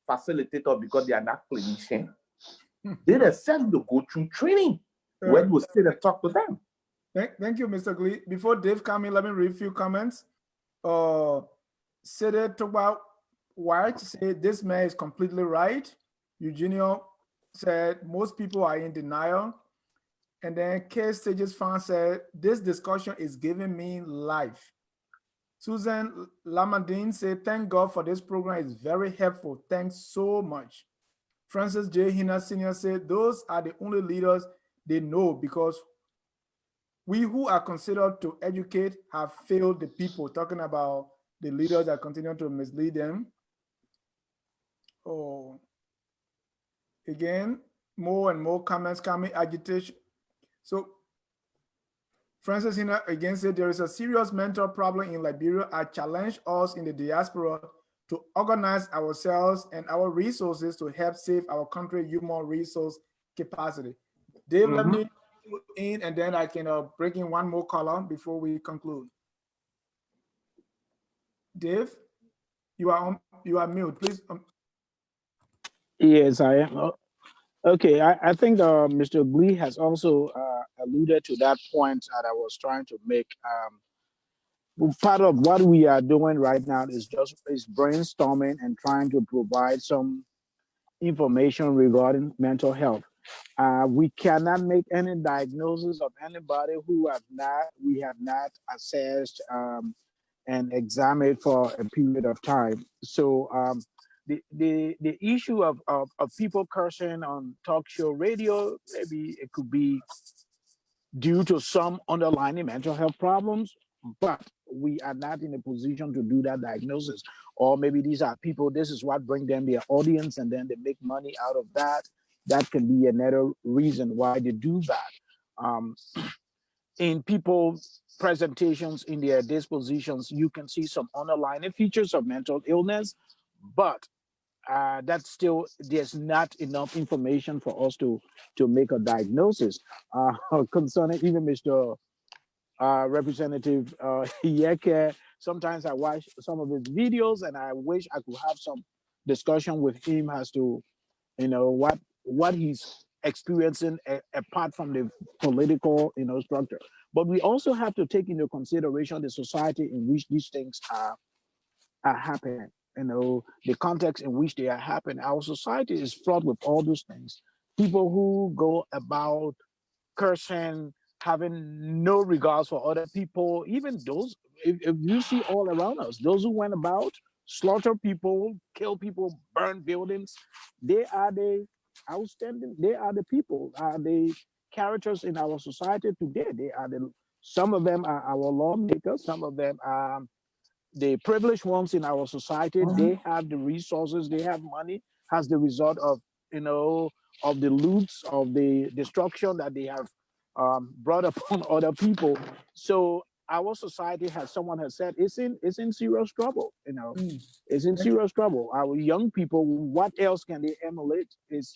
facilitator because they are not clinician. They themselves to go through training where you sit and talk to them. Thank you, Mr. Glee. Before Dave come in, let me read a few comments. Sede Toba White said, this man is completely right. Eugenio said, most people are in denial. And then K Stages Fan said, this discussion is giving me life. Susan Lamadine said, thank God for this program. It's very helpful. Thanks so much. Francis J. Hina Sr. said, those are the only leaders they know because we who are considered to educate have failed the people, talking about the leaders that continue to mislead them. Oh, again, more and more comments coming, agitation. So Francis Hina again said, there is a serious mental problem in Liberia. I challenge us in the diaspora to organize ourselves and our resources to help save our country human resource capacity. Dave, let me put in and then I can break in one more column before we conclude. Dave, you are mute, please. Yes, I am. Okay, I think Mr. Glee has also alluded to that point that I was trying to make. Part of what we are doing right now is brainstorming and trying to provide some information regarding mental health. We cannot make any diagnosis of anybody who we have not assessed and examined for a period of time. So the issue of people cursing on talk show radio, maybe it could be due to some underlying mental health problems, but we are not in a position to do that diagnosis. Or maybe these are people, this is what brings them their audience, and then they make money out of that. That can be another reason why they do that. In people's presentations, in their dispositions, you can see some underlying features of mental illness, but that's still, there's not enough information for us to make a diagnosis concerning even Mr. Representative Yeke. Sometimes I watch some of his videos and I wish I could have some discussion with him as to, what he's experiencing apart from the political, structure. But we also have to take into consideration the society in which these things are happening. The context in which they are happening. Our society is fraught with all those things. People who go about cursing, having no regards for other people, even those, if you see all around us, those who went about, slaughter people, kill people, burn buildings, they are the outstanding, they are the people, are the characters in our society today. Some of them are our lawmakers, some of them are the privileged ones in our society. They have the resources, they have money as the result of, of the loots, of the destruction that they have brought upon other people. So our society, as someone has said, is in serious trouble. It's in serious trouble. Our young people, what else can they emulate? Is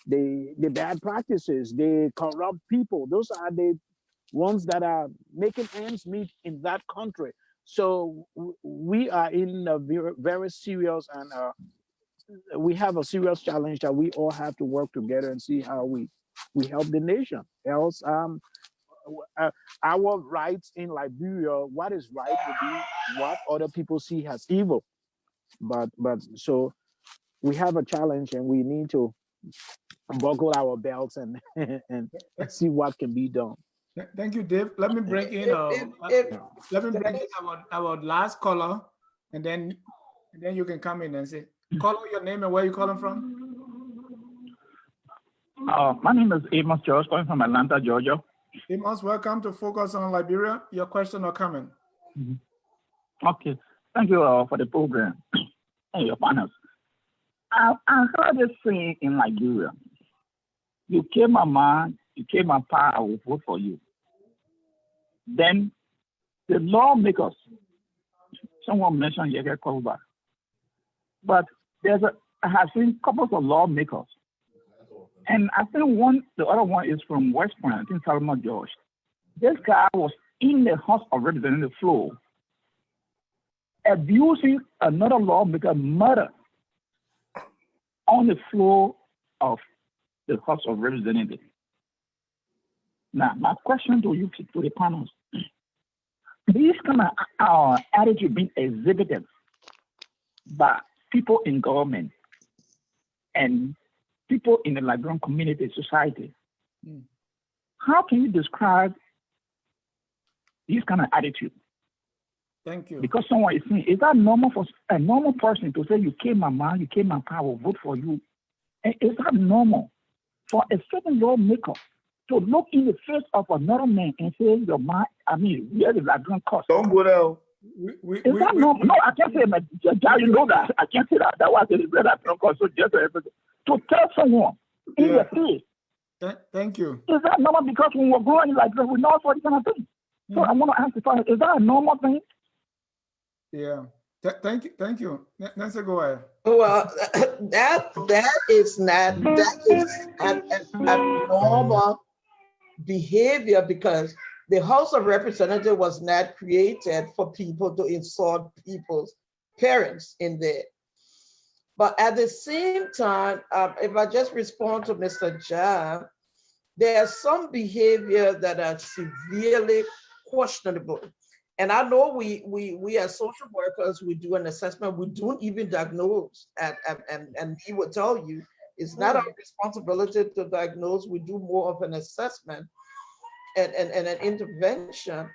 the bad practices, the corrupt people. Those are the ones that are making ends meet in that country. So we are in a very, very serious, and we have a serious challenge that we all have to work together and see how we help the nation. Else, our rights in Liberia, what is right will be what other people see as evil. But so we have a challenge, and we need to buckle our belts and and see what can be done. Thank you, Dave. Let me bring in our last caller, and then you can come in and say, call your name and where you calling from. My name is Amos George, calling from Atlanta, Georgia. Amos, welcome to Focus on Liberia. Your question or comment? Okay, thank you for the program and your partners. I heard this saying in Liberia: "You kill my man, you kill my pa, I will vote for you." Then the lawmakers, someone mentioned Yeke Koba, but I have seen couples of lawmakers, and I think the other one is from West Point, I think Salma George. This guy was in the House of Representatives floor abusing another lawmaker murder on the floor of the House of Representatives. Now, my question to you, to the panels, these kind of attitude being exhibited by people in government and people in the Liberian community, society, how can you describe this kind of attitude? Thank you. Because someone is saying, is that normal for a normal person to say, you came my man, you came my power, vote for you? And is that normal for a certain lawmaker to look in the face of another man and say, your man, I mean, where is that going to cost? Don't go there. Is that normal? No, I can't say, you know that. I can't say that. That was the that don't cost. So just to tell someone in the face. Thank you. Is that normal? Because when we're growing like that, we know what kind of thing. So I want to ask you, is that a normal thing? Yeah. Thank you. Nancy, go ahead. Well, that is not, that is an abnormal behavior, because the House of Representatives was not created for people to insult people's parents in there. But at the same time, if I just respond to Mr. Jam, there are some behavior that are severely questionable. And I know we as social workers, we do an assessment, we don't even diagnose, and he will tell you, it's not our responsibility to diagnose, we do more of an assessment and an intervention.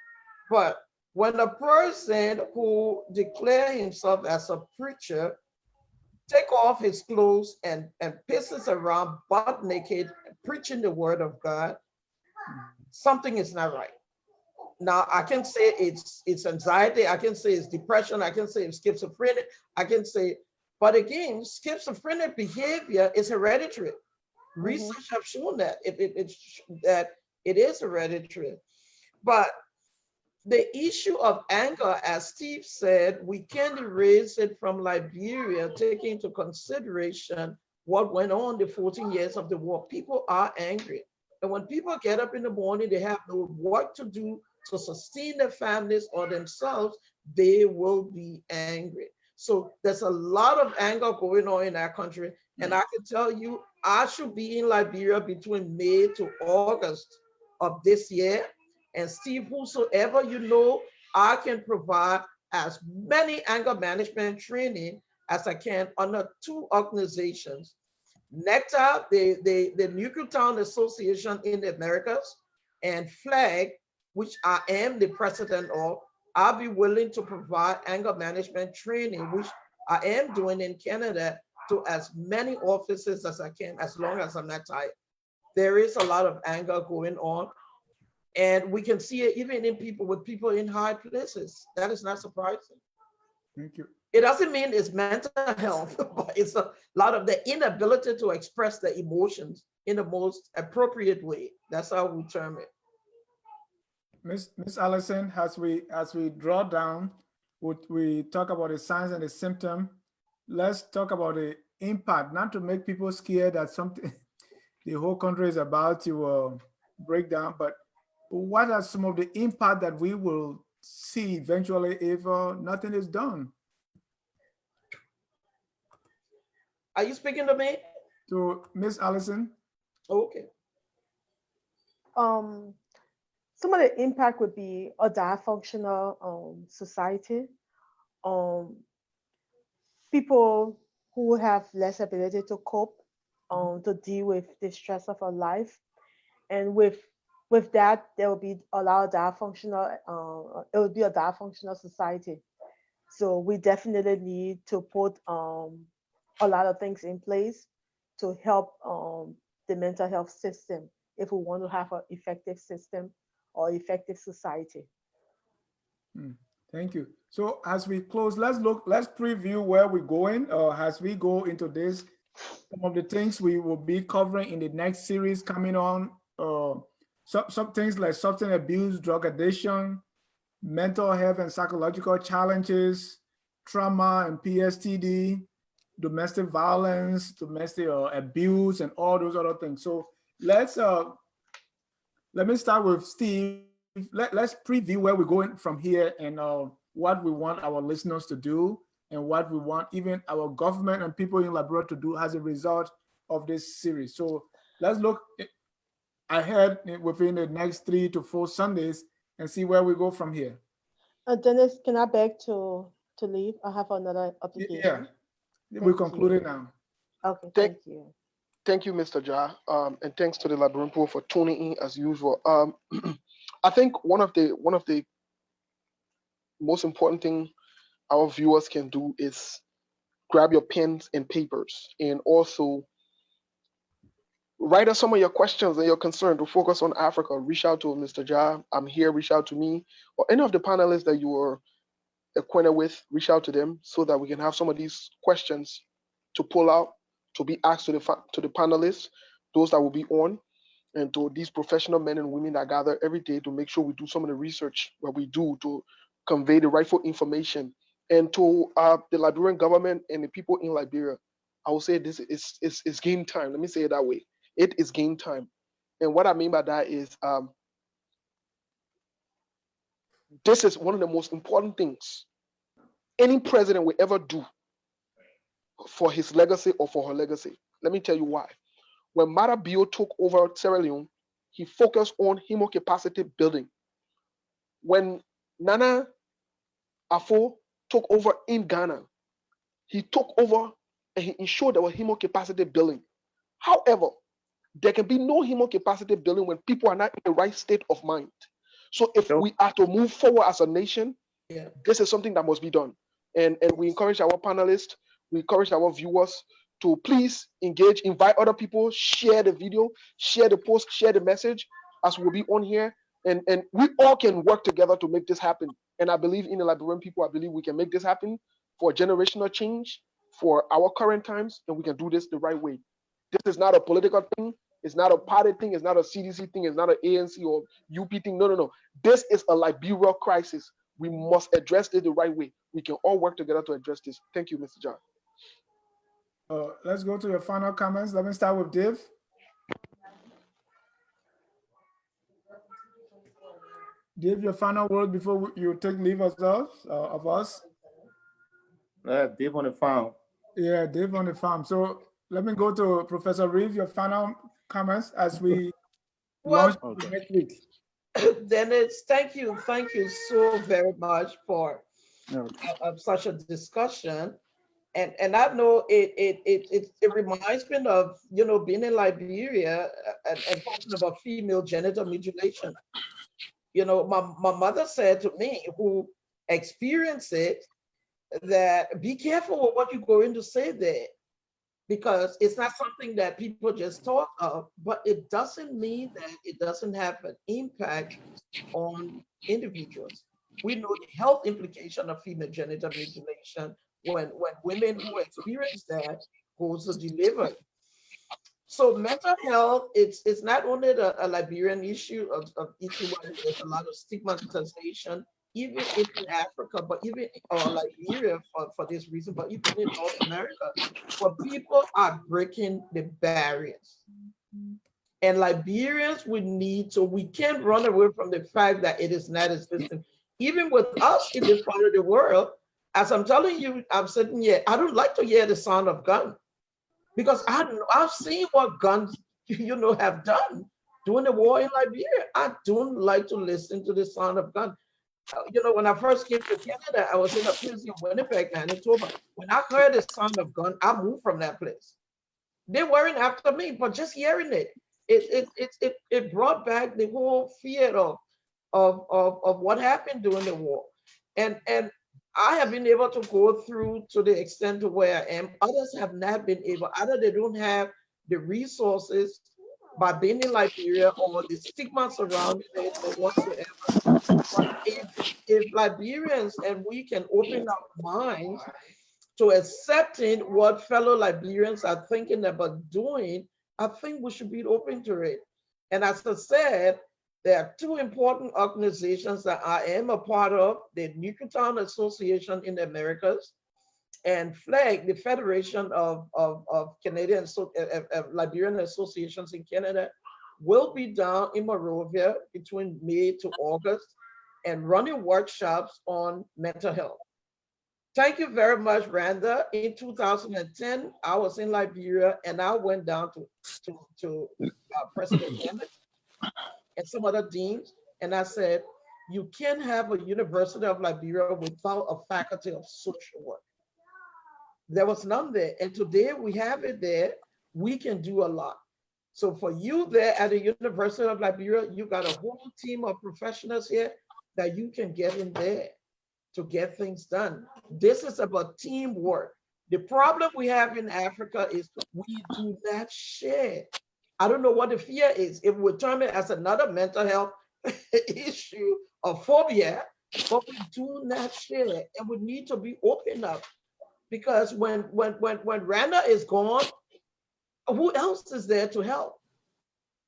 But when a person who declares himself as a preacher take off his clothes and pisses around butt naked, preaching the word of God, something is not right. Now, I can say it's anxiety, I can say it's depression, I can say it's schizophrenic, I can say, but again, schizophrenic behavior is hereditary. Research have shown that that it is hereditary. But the issue of anger, as Steve said, we can't erase it from Liberia, taking into consideration what went on the 14 years of the war. People are angry. And when people get up in the morning, they have no work to do to sustain their families or themselves, they will be angry. So there's a lot of anger going on in our country. And I can tell you, I should be in Liberia between May to August of this year. And Steve, whosoever you know, I can provide as many anger management training as I can under 2 organizations. NECTA, the Nuclear Town Association in the Americas, and FLAG, which I am the president of. I'll be willing to provide anger management training, which I am doing in Canada, to as many offices as I can, as long as I'm not tired. There is a lot of anger going on. And we can see it even in people in high places. That is not surprising. Thank you. It doesn't mean it's mental health, but it's a lot of the inability to express the emotions in the most appropriate way. That's how we term it. Miss Allison, as we draw down, we talk about the signs and the symptom. Let's talk about the impact, not to make people scared that something the whole country is about to break down, but what are some of the impact that we will see eventually if nothing is done? Are you speaking to me? To Miss Allison? Okay. Some of the impact would be a dysfunctional society. People who have less ability to cope, to deal with the stress of our life, and with that, there will be a lot of dysfunctional. It will be a dysfunctional society. So we definitely need to put a lot of things in place to help the mental health system if we want to have an effective system or effective society. Thank you. So as we close, let's preview where we're going as we go into this. Some of the things we will be covering in the next series coming on. Some things like substance abuse, drug addiction, mental health and psychological challenges, trauma and PSTD, domestic violence, domestic abuse, and all those other things. So let me start with Steve. let's preview where we're going from here, and what we want our listeners to do, and what we want even our government and people in Liberia to do as a result of this series. So let's look ahead within the next 3 to 4 Sundays and see where we go from here. Dennis, can I beg to leave? I have another Yeah, obligation. we're concluding now. Okay, Thank, thank you. thank you, Mr. Ja, and thanks to the Liberian people for tuning in as usual. I think one of the most important thing our viewers can do is grab your pens and papers, and also write us some of your questions and your concerns to focus on Africa. Reach out to Mr. Ja. I'm here. Reach out to me or any of the panelists that you are acquainted with. Reach out to them so that we can have some of these questions to pull out to be asked to the panelists, those that will be on, and to these professional men and women that gather every day to make sure we do some of the research that we do to convey the rightful information. And to the Liberian government and the people in Liberia, I will say this is game time. Let me say it that way. It is game time. And what I mean by that is this is one of the most important things any president will ever do for his legacy or for her legacy. Let me tell you why. When Mara Bio took over Sierra Leone, he focused on hemocapacity building. When Nana Afo took over in Ghana, he took over and he ensured there was hemocapacity building. However, there can be no hemocapacity building when people are not in the right state of mind. So if we are to move forward as a nation, this is something that must be done. And we encourage our panelists, we encourage our viewers to please engage, invite other people, share the video, share the post, share the message as we'll be on here. And we all can work together to make this happen. And I believe in the Liberian people, I believe we can make this happen for generational change, for our current times, and we can do this the right way. This is not a political thing. It's not a party thing. It's not a CDC thing. It's not an ANC or UP thing. No. This is a Liberia crisis. We must address it the right way. We can all work together to address this. Thank you, Mr. John. Let's go to your final comments. Let me start with Dave. Dave, your final word before you take leave of us. Dave on the farm. Yeah, Dave on the farm. So let me go to Professor Reeve, your final comments as we launch next week. Dennis, thank you so very much for such a discussion. And I know it reminds me of being in Liberia and talking about female genital mutilation. My mother said to me, who experienced it, that be careful with what you're going to say there, because it's not something that people just talk of, but it doesn't mean that it doesn't have an impact on individuals. We know the health implication of female genital mutilation when women who experience that go to deliver. So mental health, it's not only a Liberian issue of issue where there's a lot of stigmatization, even in Africa, but even Liberia for this reason, but even in North America, where people are breaking the barriers. And Liberians we can't run away from the fact that it is not existing. Even with us in this part of the world, as I'm telling you, I'm sitting here, I don't like to hear the sound of gun, because I've seen what guns, have done during the war in Liberia. I don't like to listen to the sound of gun. When I first came to Canada, I was in a place in Winnipeg, Manitoba. When I heard the sound of gun, I moved from that place. They weren't after me, but just hearing it brought back the whole fear of what happened during the war. And I have been able to go through to the extent to where I am. Others have not been able. Either they don't have the resources by being in Liberia, or the stigma surrounding it, or whatsoever. But if Liberians and we can open our minds to accepting what fellow Liberians are thinking about doing, I think we should be open to it. And as I said, there are two important organizations that I am a part of: the Newtown Association in the Americas, and FLAG, the Federation of Canadian Liberian Associations in Canada. will be down in Monrovia between May to August and running workshops on mental health. Thank you very much, Randa. In 2010, I was in Liberia and I went down to President Emmett and some other deans, and I said, you can't have a University of Liberia without a faculty of social work. There was none there, and today we have it there. We can do a lot. So for you there at the University of Liberia, you got a whole team of professionals here that you can get in there to get things done. This is about teamwork. The problem we have in Africa is we do not share. I don't know what the fear is. If we term it as another mental health issue or phobia, but we do not share, and we need to be open up because when Randa is gone, who else is there to help?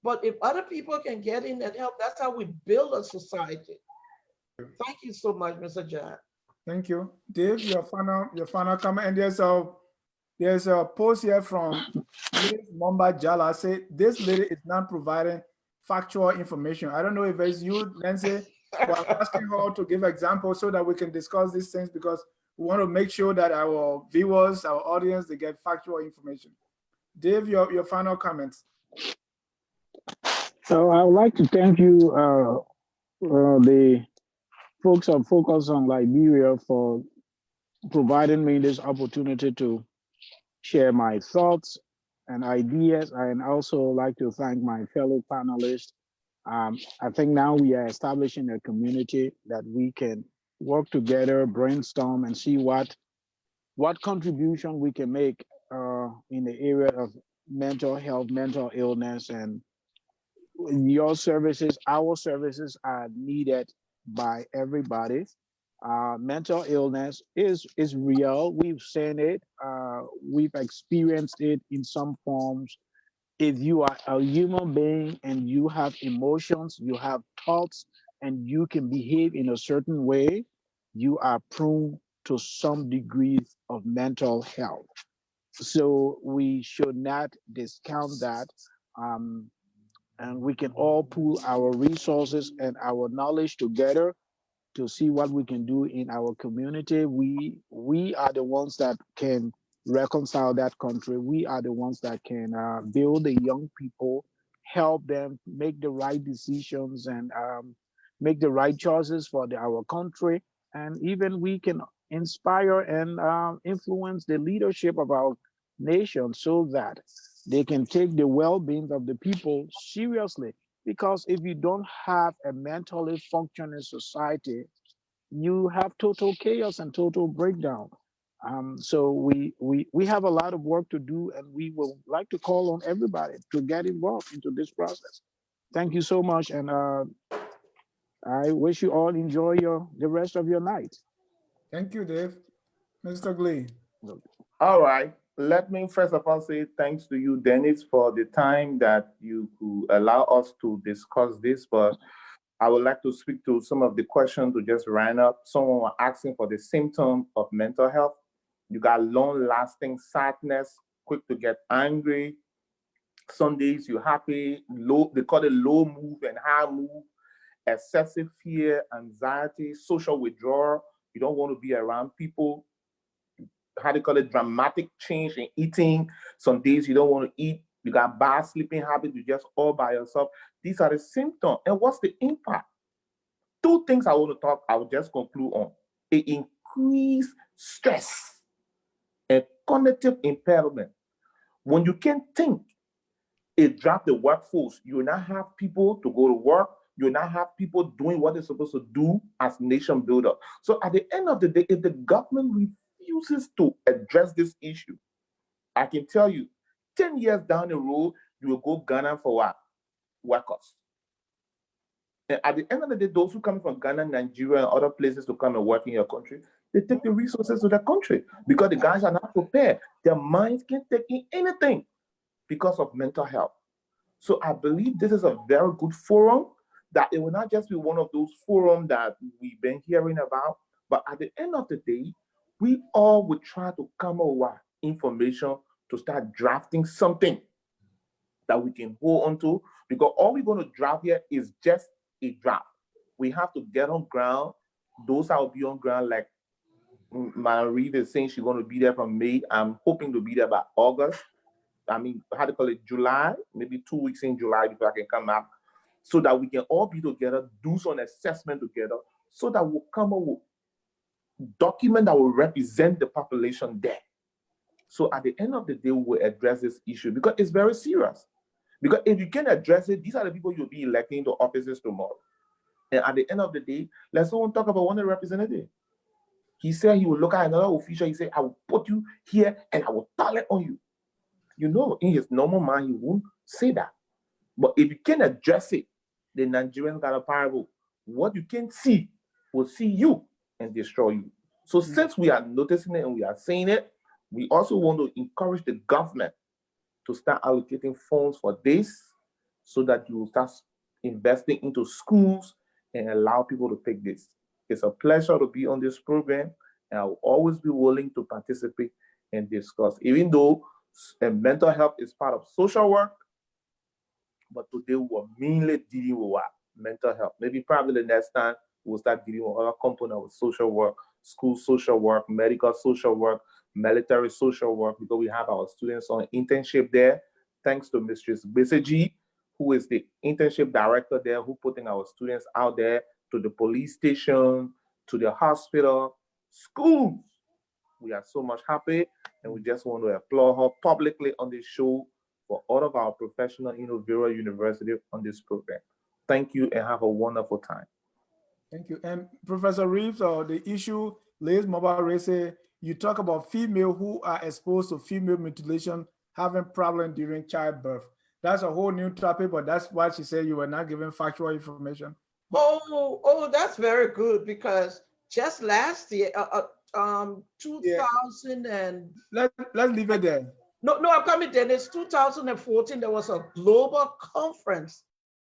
But if other people can get in and help, that's how we build a society. Thank you so much, Mr. John. Thank you. Dave, your final comment. And there's a post here from Liz Momba Jala. Say this lady is not providing factual information. I don't know if it's you, Nancy, but I'm asking her to give examples so that we can discuss these things because we want to make sure that our viewers, our audience, they get factual information. Dave, your final comments. So I would like to thank you, the folks of Focus on Liberia, for providing me this opportunity to share my thoughts and ideas. And also like to thank my fellow panelists. I think now we are establishing a community that we can work together, brainstorm, and see what contribution we can make in the area of mental health, mental illness, and your services, our services are needed by everybody. Mental illness is real. We've seen it. We've experienced it in some forms. If you are a human being and you have emotions, you have thoughts, and you can behave in a certain way, you are prone to some degree of mental health. So we should not discount that. And we can all pool our resources and our knowledge together to see what we can do in our community. We are the ones that can reconcile that country. We are the ones that can build the young people, help them make the right decisions and make the right choices for our country. And even we can inspire and influence the leadership of our nation so that they can take the well-being of the people seriously. Because if you don't have a mentally functioning society, you have total chaos and total breakdown. So we have a lot of work to do, and we will like to call on everybody to get involved into this process. Thank you so much, and I wish you all enjoy the rest of your night. Thank you, Dave. Mr. Glee. All right. Let me first of all say thanks to you, Dennis, for the time that you could allow us to discuss this. But I would like to speak to some of the questions who just ran up. Someone was asking for the symptom of mental health. You got long-lasting sadness, quick to get angry. Some days you're happy, low, they call it low mood and high mood, excessive fear, anxiety, social withdrawal. You don't want to be around people. How do you call it? Dramatic change in eating. Some days you don't want to eat. You got bad sleeping habits. You're just all by yourself. These are the symptoms. And what's the impact? Two things I want to talk, I will just conclude on. It increased stress and cognitive impairment. When you can't think, it dropped the workforce. You will not have people to go to work. You will not have people doing what they're supposed to do as nation builder. So at the end of the day, if the government refuses to address this issue, I can tell you, 10 years down the road, you will go Ghana for what? Workers. And at the end of the day, those who come from Ghana, Nigeria, and other places to come and work in your country, they take the resources to their country because the guys are not prepared. Their minds can't take in anything because of mental health. So I believe this is a very good forum, that it will not just be one of those forums that we've been hearing about, but at the end of the day, we all will try to come up with information to start drafting something that we can hold on to, because all we're going to drop here is just a drop. We have to get on ground. Those that will be on ground, like Marie is saying, she's going to be there from May. I'm hoping to be there by August. I mean, how to call it, July, maybe 2 weeks in July before I can come out, so that we can all be together, do some assessment together, so that we'll come up with document that will represent the population there. So at the end of the day, we will address this issue because it's very serious. Because if you can address it, these are the people you'll be electing to offices tomorrow. And at the end of the day, let's not talk about one representative. He said he will look at another official. He said, I will put you here and I will tolerate on you. You know, in his normal mind, he won't say that. But if you can address it, the Nigerians got a parable. What you can see will see you and destroy you. So since we are noticing it and we are saying it, we also want to encourage the government to start allocating funds for this, so that you will start investing into schools and allow people to take this. It's a pleasure to be on this program, and I will always be willing to participate and discuss, even though mental health is part of social work. But today we're mainly dealing with what? Mental health. Maybe probably the next time we'll start dealing with other components of social work, school social work, medical social work, military social work, because we have our students on internship there. Thanks to Mistress Bisaji, who is the internship director there, who putting our students out there to the police station, to the hospital, schools. We are so much happy, and we just want to applaud her publicly on this show for all of our professional in Liberia University on this program. Thank you and have a wonderful time. Thank you. And Professor Reeves, the issue Liz Mobile race, you talk about female who are exposed to female mutilation having problem during childbirth. That's a whole new topic, but that's why she said you were not giving factual information. That's very good, because just last year, 2000 and let's leave it there. No, I'm coming there. It's 2014. There was a global conference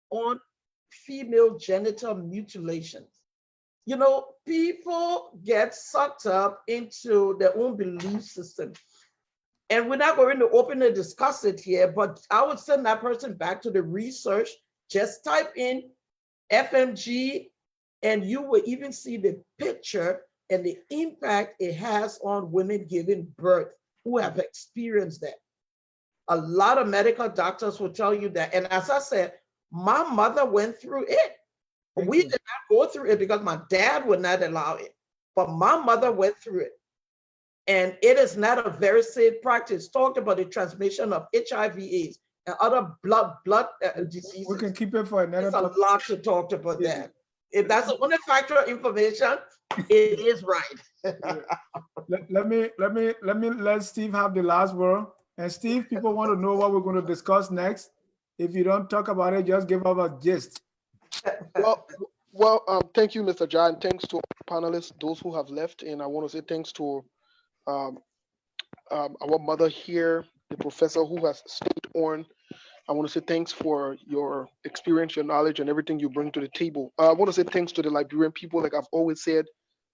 on female genital mutilations. You know, people get sucked up into their own belief system. And we're not going to openly discuss it here, but I would send that person back to the research. Just type in FMG, and you will even see the picture and the impact it has on women giving birth who have experienced that. A lot of medical doctors will tell you that. And as I said, my mother went through it. We did not go through it because my dad would not allow it. But my mother went through it. And it is not a very safe practice. Talked about the transmission of HIV/AIDS and other blood diseases. We can keep it for another. There's a lot to talk about that. If that's the only factual information, it is right. Let Steve have the last word. And Steve, people want to know what we're going to discuss next. If you don't talk about it, just give up a gist. Thank you, Mr. John. Thanks to panelists, those who have left, and I want to say thanks to our mother here, the professor who has stayed on. I want to say thanks for your experience, your knowledge, and everything you bring to the table. I want to say thanks to the Liberian people. Like I've always said,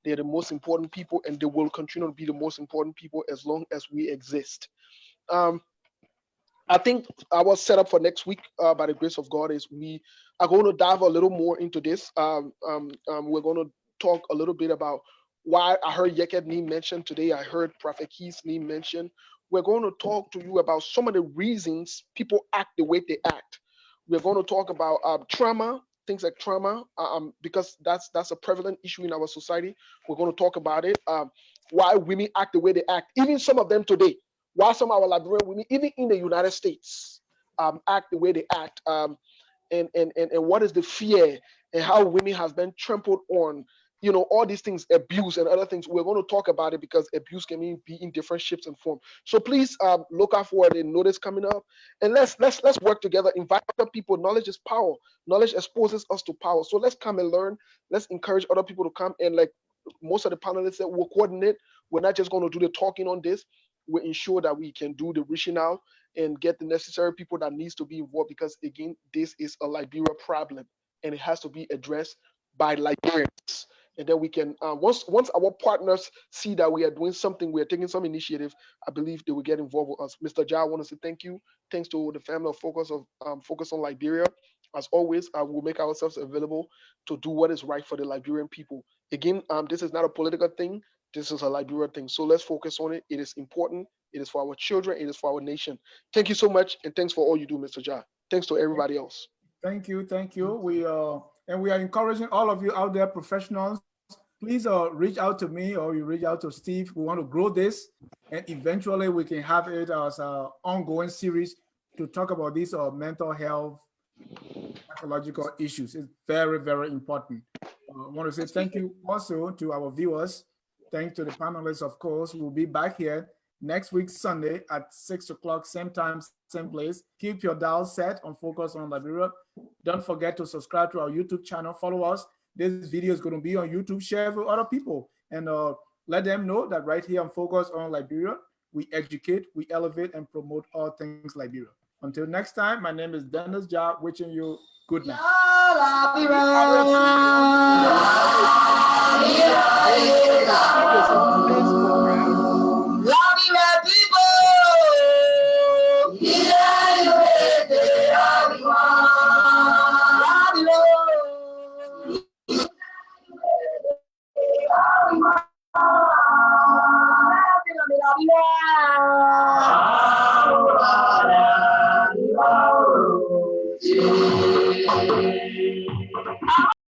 they're the most important people, and they will continue to be the most important people as long as we exist. I think our setup for next week, by the grace of God, is we are going to dive a little more into this. We're going to talk a little bit about why I heard Yeket name mentioned today. I heard Prophet Keith's name mentioned. We're going to talk to you about some of the reasons people act the way they act. We're going to talk about trauma, things like trauma, because that's a prevalent issue in our society. We're going to talk about it. Why women act the way they act, even some of them today. Why some of our Liberian women, even in the United States, act the way they act, and what is the fear and how women have been trampled on, you know, all these things, abuse and other things. We're going to talk about it because abuse can be in different shapes and forms. So please look out for the notice coming up, and let's work together. Invite other people. Knowledge is power. Knowledge exposes us to power. So let's come and learn. Let's encourage other people to come, and like most of the panelists that will coordinate. We're not just going to do the talking on this. We ensure that we can do the reaching out and get the necessary people that needs to be involved, because again, this is a Liberia problem and it has to be addressed by Liberians. And then we can once our partners see that we are doing something, we are taking some initiative, I believe they will get involved with us. Mr. Ja, I want to say thank you. Thanks to the family of Focus on Liberia. As always, I will make ourselves available to do what is right for the Liberian people. Again, this is not a political thing. This is a Liberian thing. So let's focus on it. It is important. It is for our children. It is for our nation. Thank you so much, and thanks for all you do, Mr. Ja. Thanks to everybody else. Thank you, thank you. We are encouraging all of you out there, professionals. Please reach out to me or you reach out to Steve. We want to grow this, and eventually we can have it as an ongoing series to talk about these mental health, psychological issues. It's very, very important. I want to say thank you also to our viewers. Thanks to the panelists, of course. We'll be back here next week, Sunday at 6 o'clock, same time, same place. Keep your dial set on Focus on Liberia. Don't forget to subscribe to our YouTube channel. Follow us. This video is going to be on YouTube. Share with other people and let them know that right here on Focus on Liberia, we educate, we elevate, and promote all things Liberia. Until next time, my name is Dennis Ja, wishing you good night.